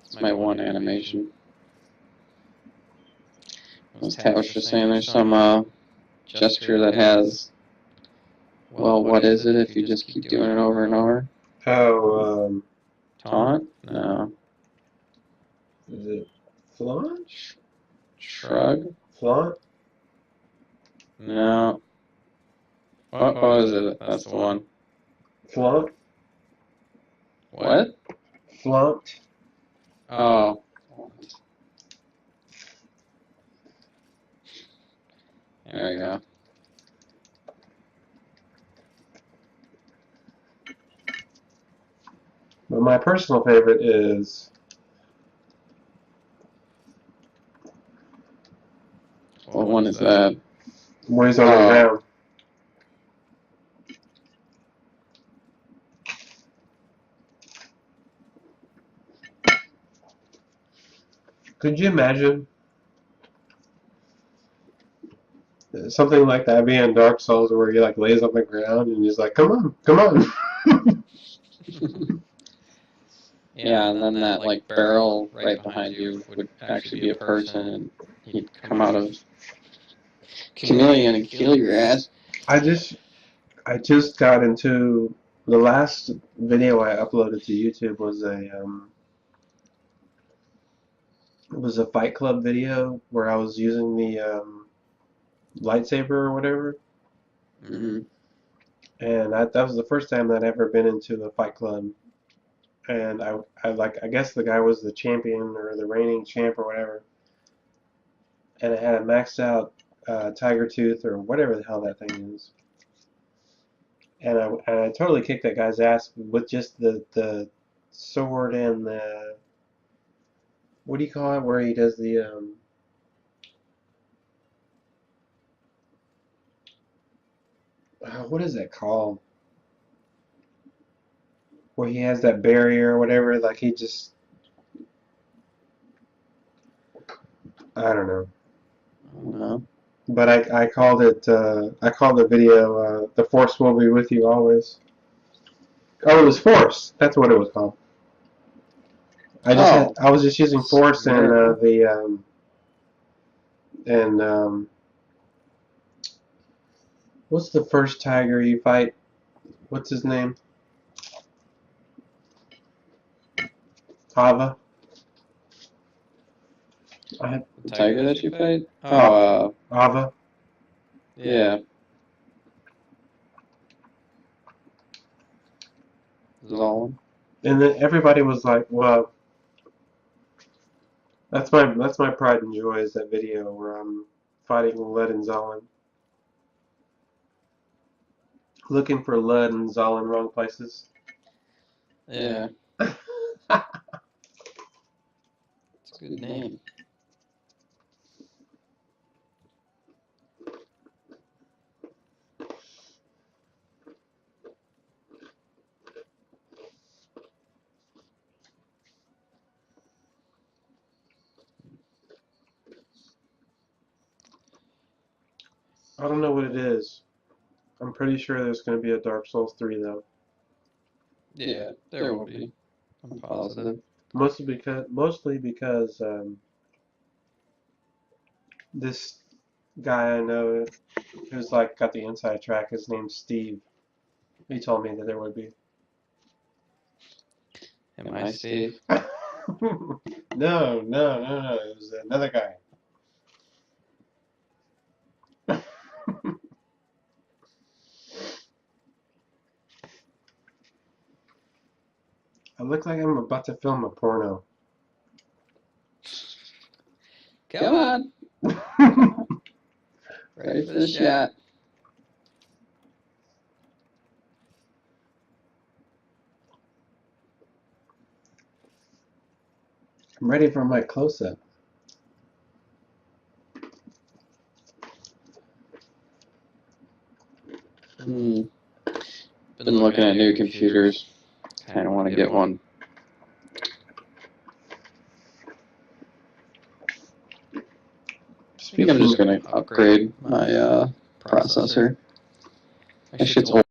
It's my one animation. As Tat was just saying, there's some gesture that has, well, what is it if you just keep doing it over and over? Oh, Taunt? No. is it flaunt? Shrug? Flaunt? No. What was it? That's the one. Flaunt? What? Flaunt? Oh. There we go. But my personal favorite is What one is that? where he's on the ground. Could you imagine something like that being in Dark Souls where he like lays on the ground and he's like, come on, come on. Yeah, and then that like barrel right behind you would actually be a person, and he'd come out of chameleon and kill your ass. I just got into the last video I uploaded to YouTube was a Fight Club video where I was using the lightsaber or whatever. Mm-hmm. And that was the first time that I'd ever been into a Fight Club. And I guess the guy was the champion or the reigning champ or whatever. And it had a maxed out Tiger Tooth or whatever the hell that thing is. And I totally kicked that guy's ass with just the sword and the, what do you call it, where he does the what is that called? Where he has that barrier or whatever, like he just, I don't know. No. But I called it, I called the video, The Force Will Be With You Always. Oh, it was Force. That's what it was called. I was just using Force and what's the first tiger you fight? What's his name? Ava. The tiger that you fight? Oh, Ava. yeah. Zolin. And then everybody was like, "Well, that's my pride and joy is that video where I'm fighting Lud and Zolin, looking for Lud and Zolin wrong places." Yeah. It's a good name. I don't know what it is. I'm pretty sure there's going to be a Dark Souls 3 though. Yeah, there will be. I'm positive. Mostly because this guy I know who's like got the inside track. His name's Steve. He told me that there would be. Am I Steve? No. It was another guy. I look like I'm about to film a porno. Come on. Ready for the shot. I'm ready for my close-up. Been looking at new computers. Kind of want to get one. I think I'm just going to upgrade my processor. My shit's old.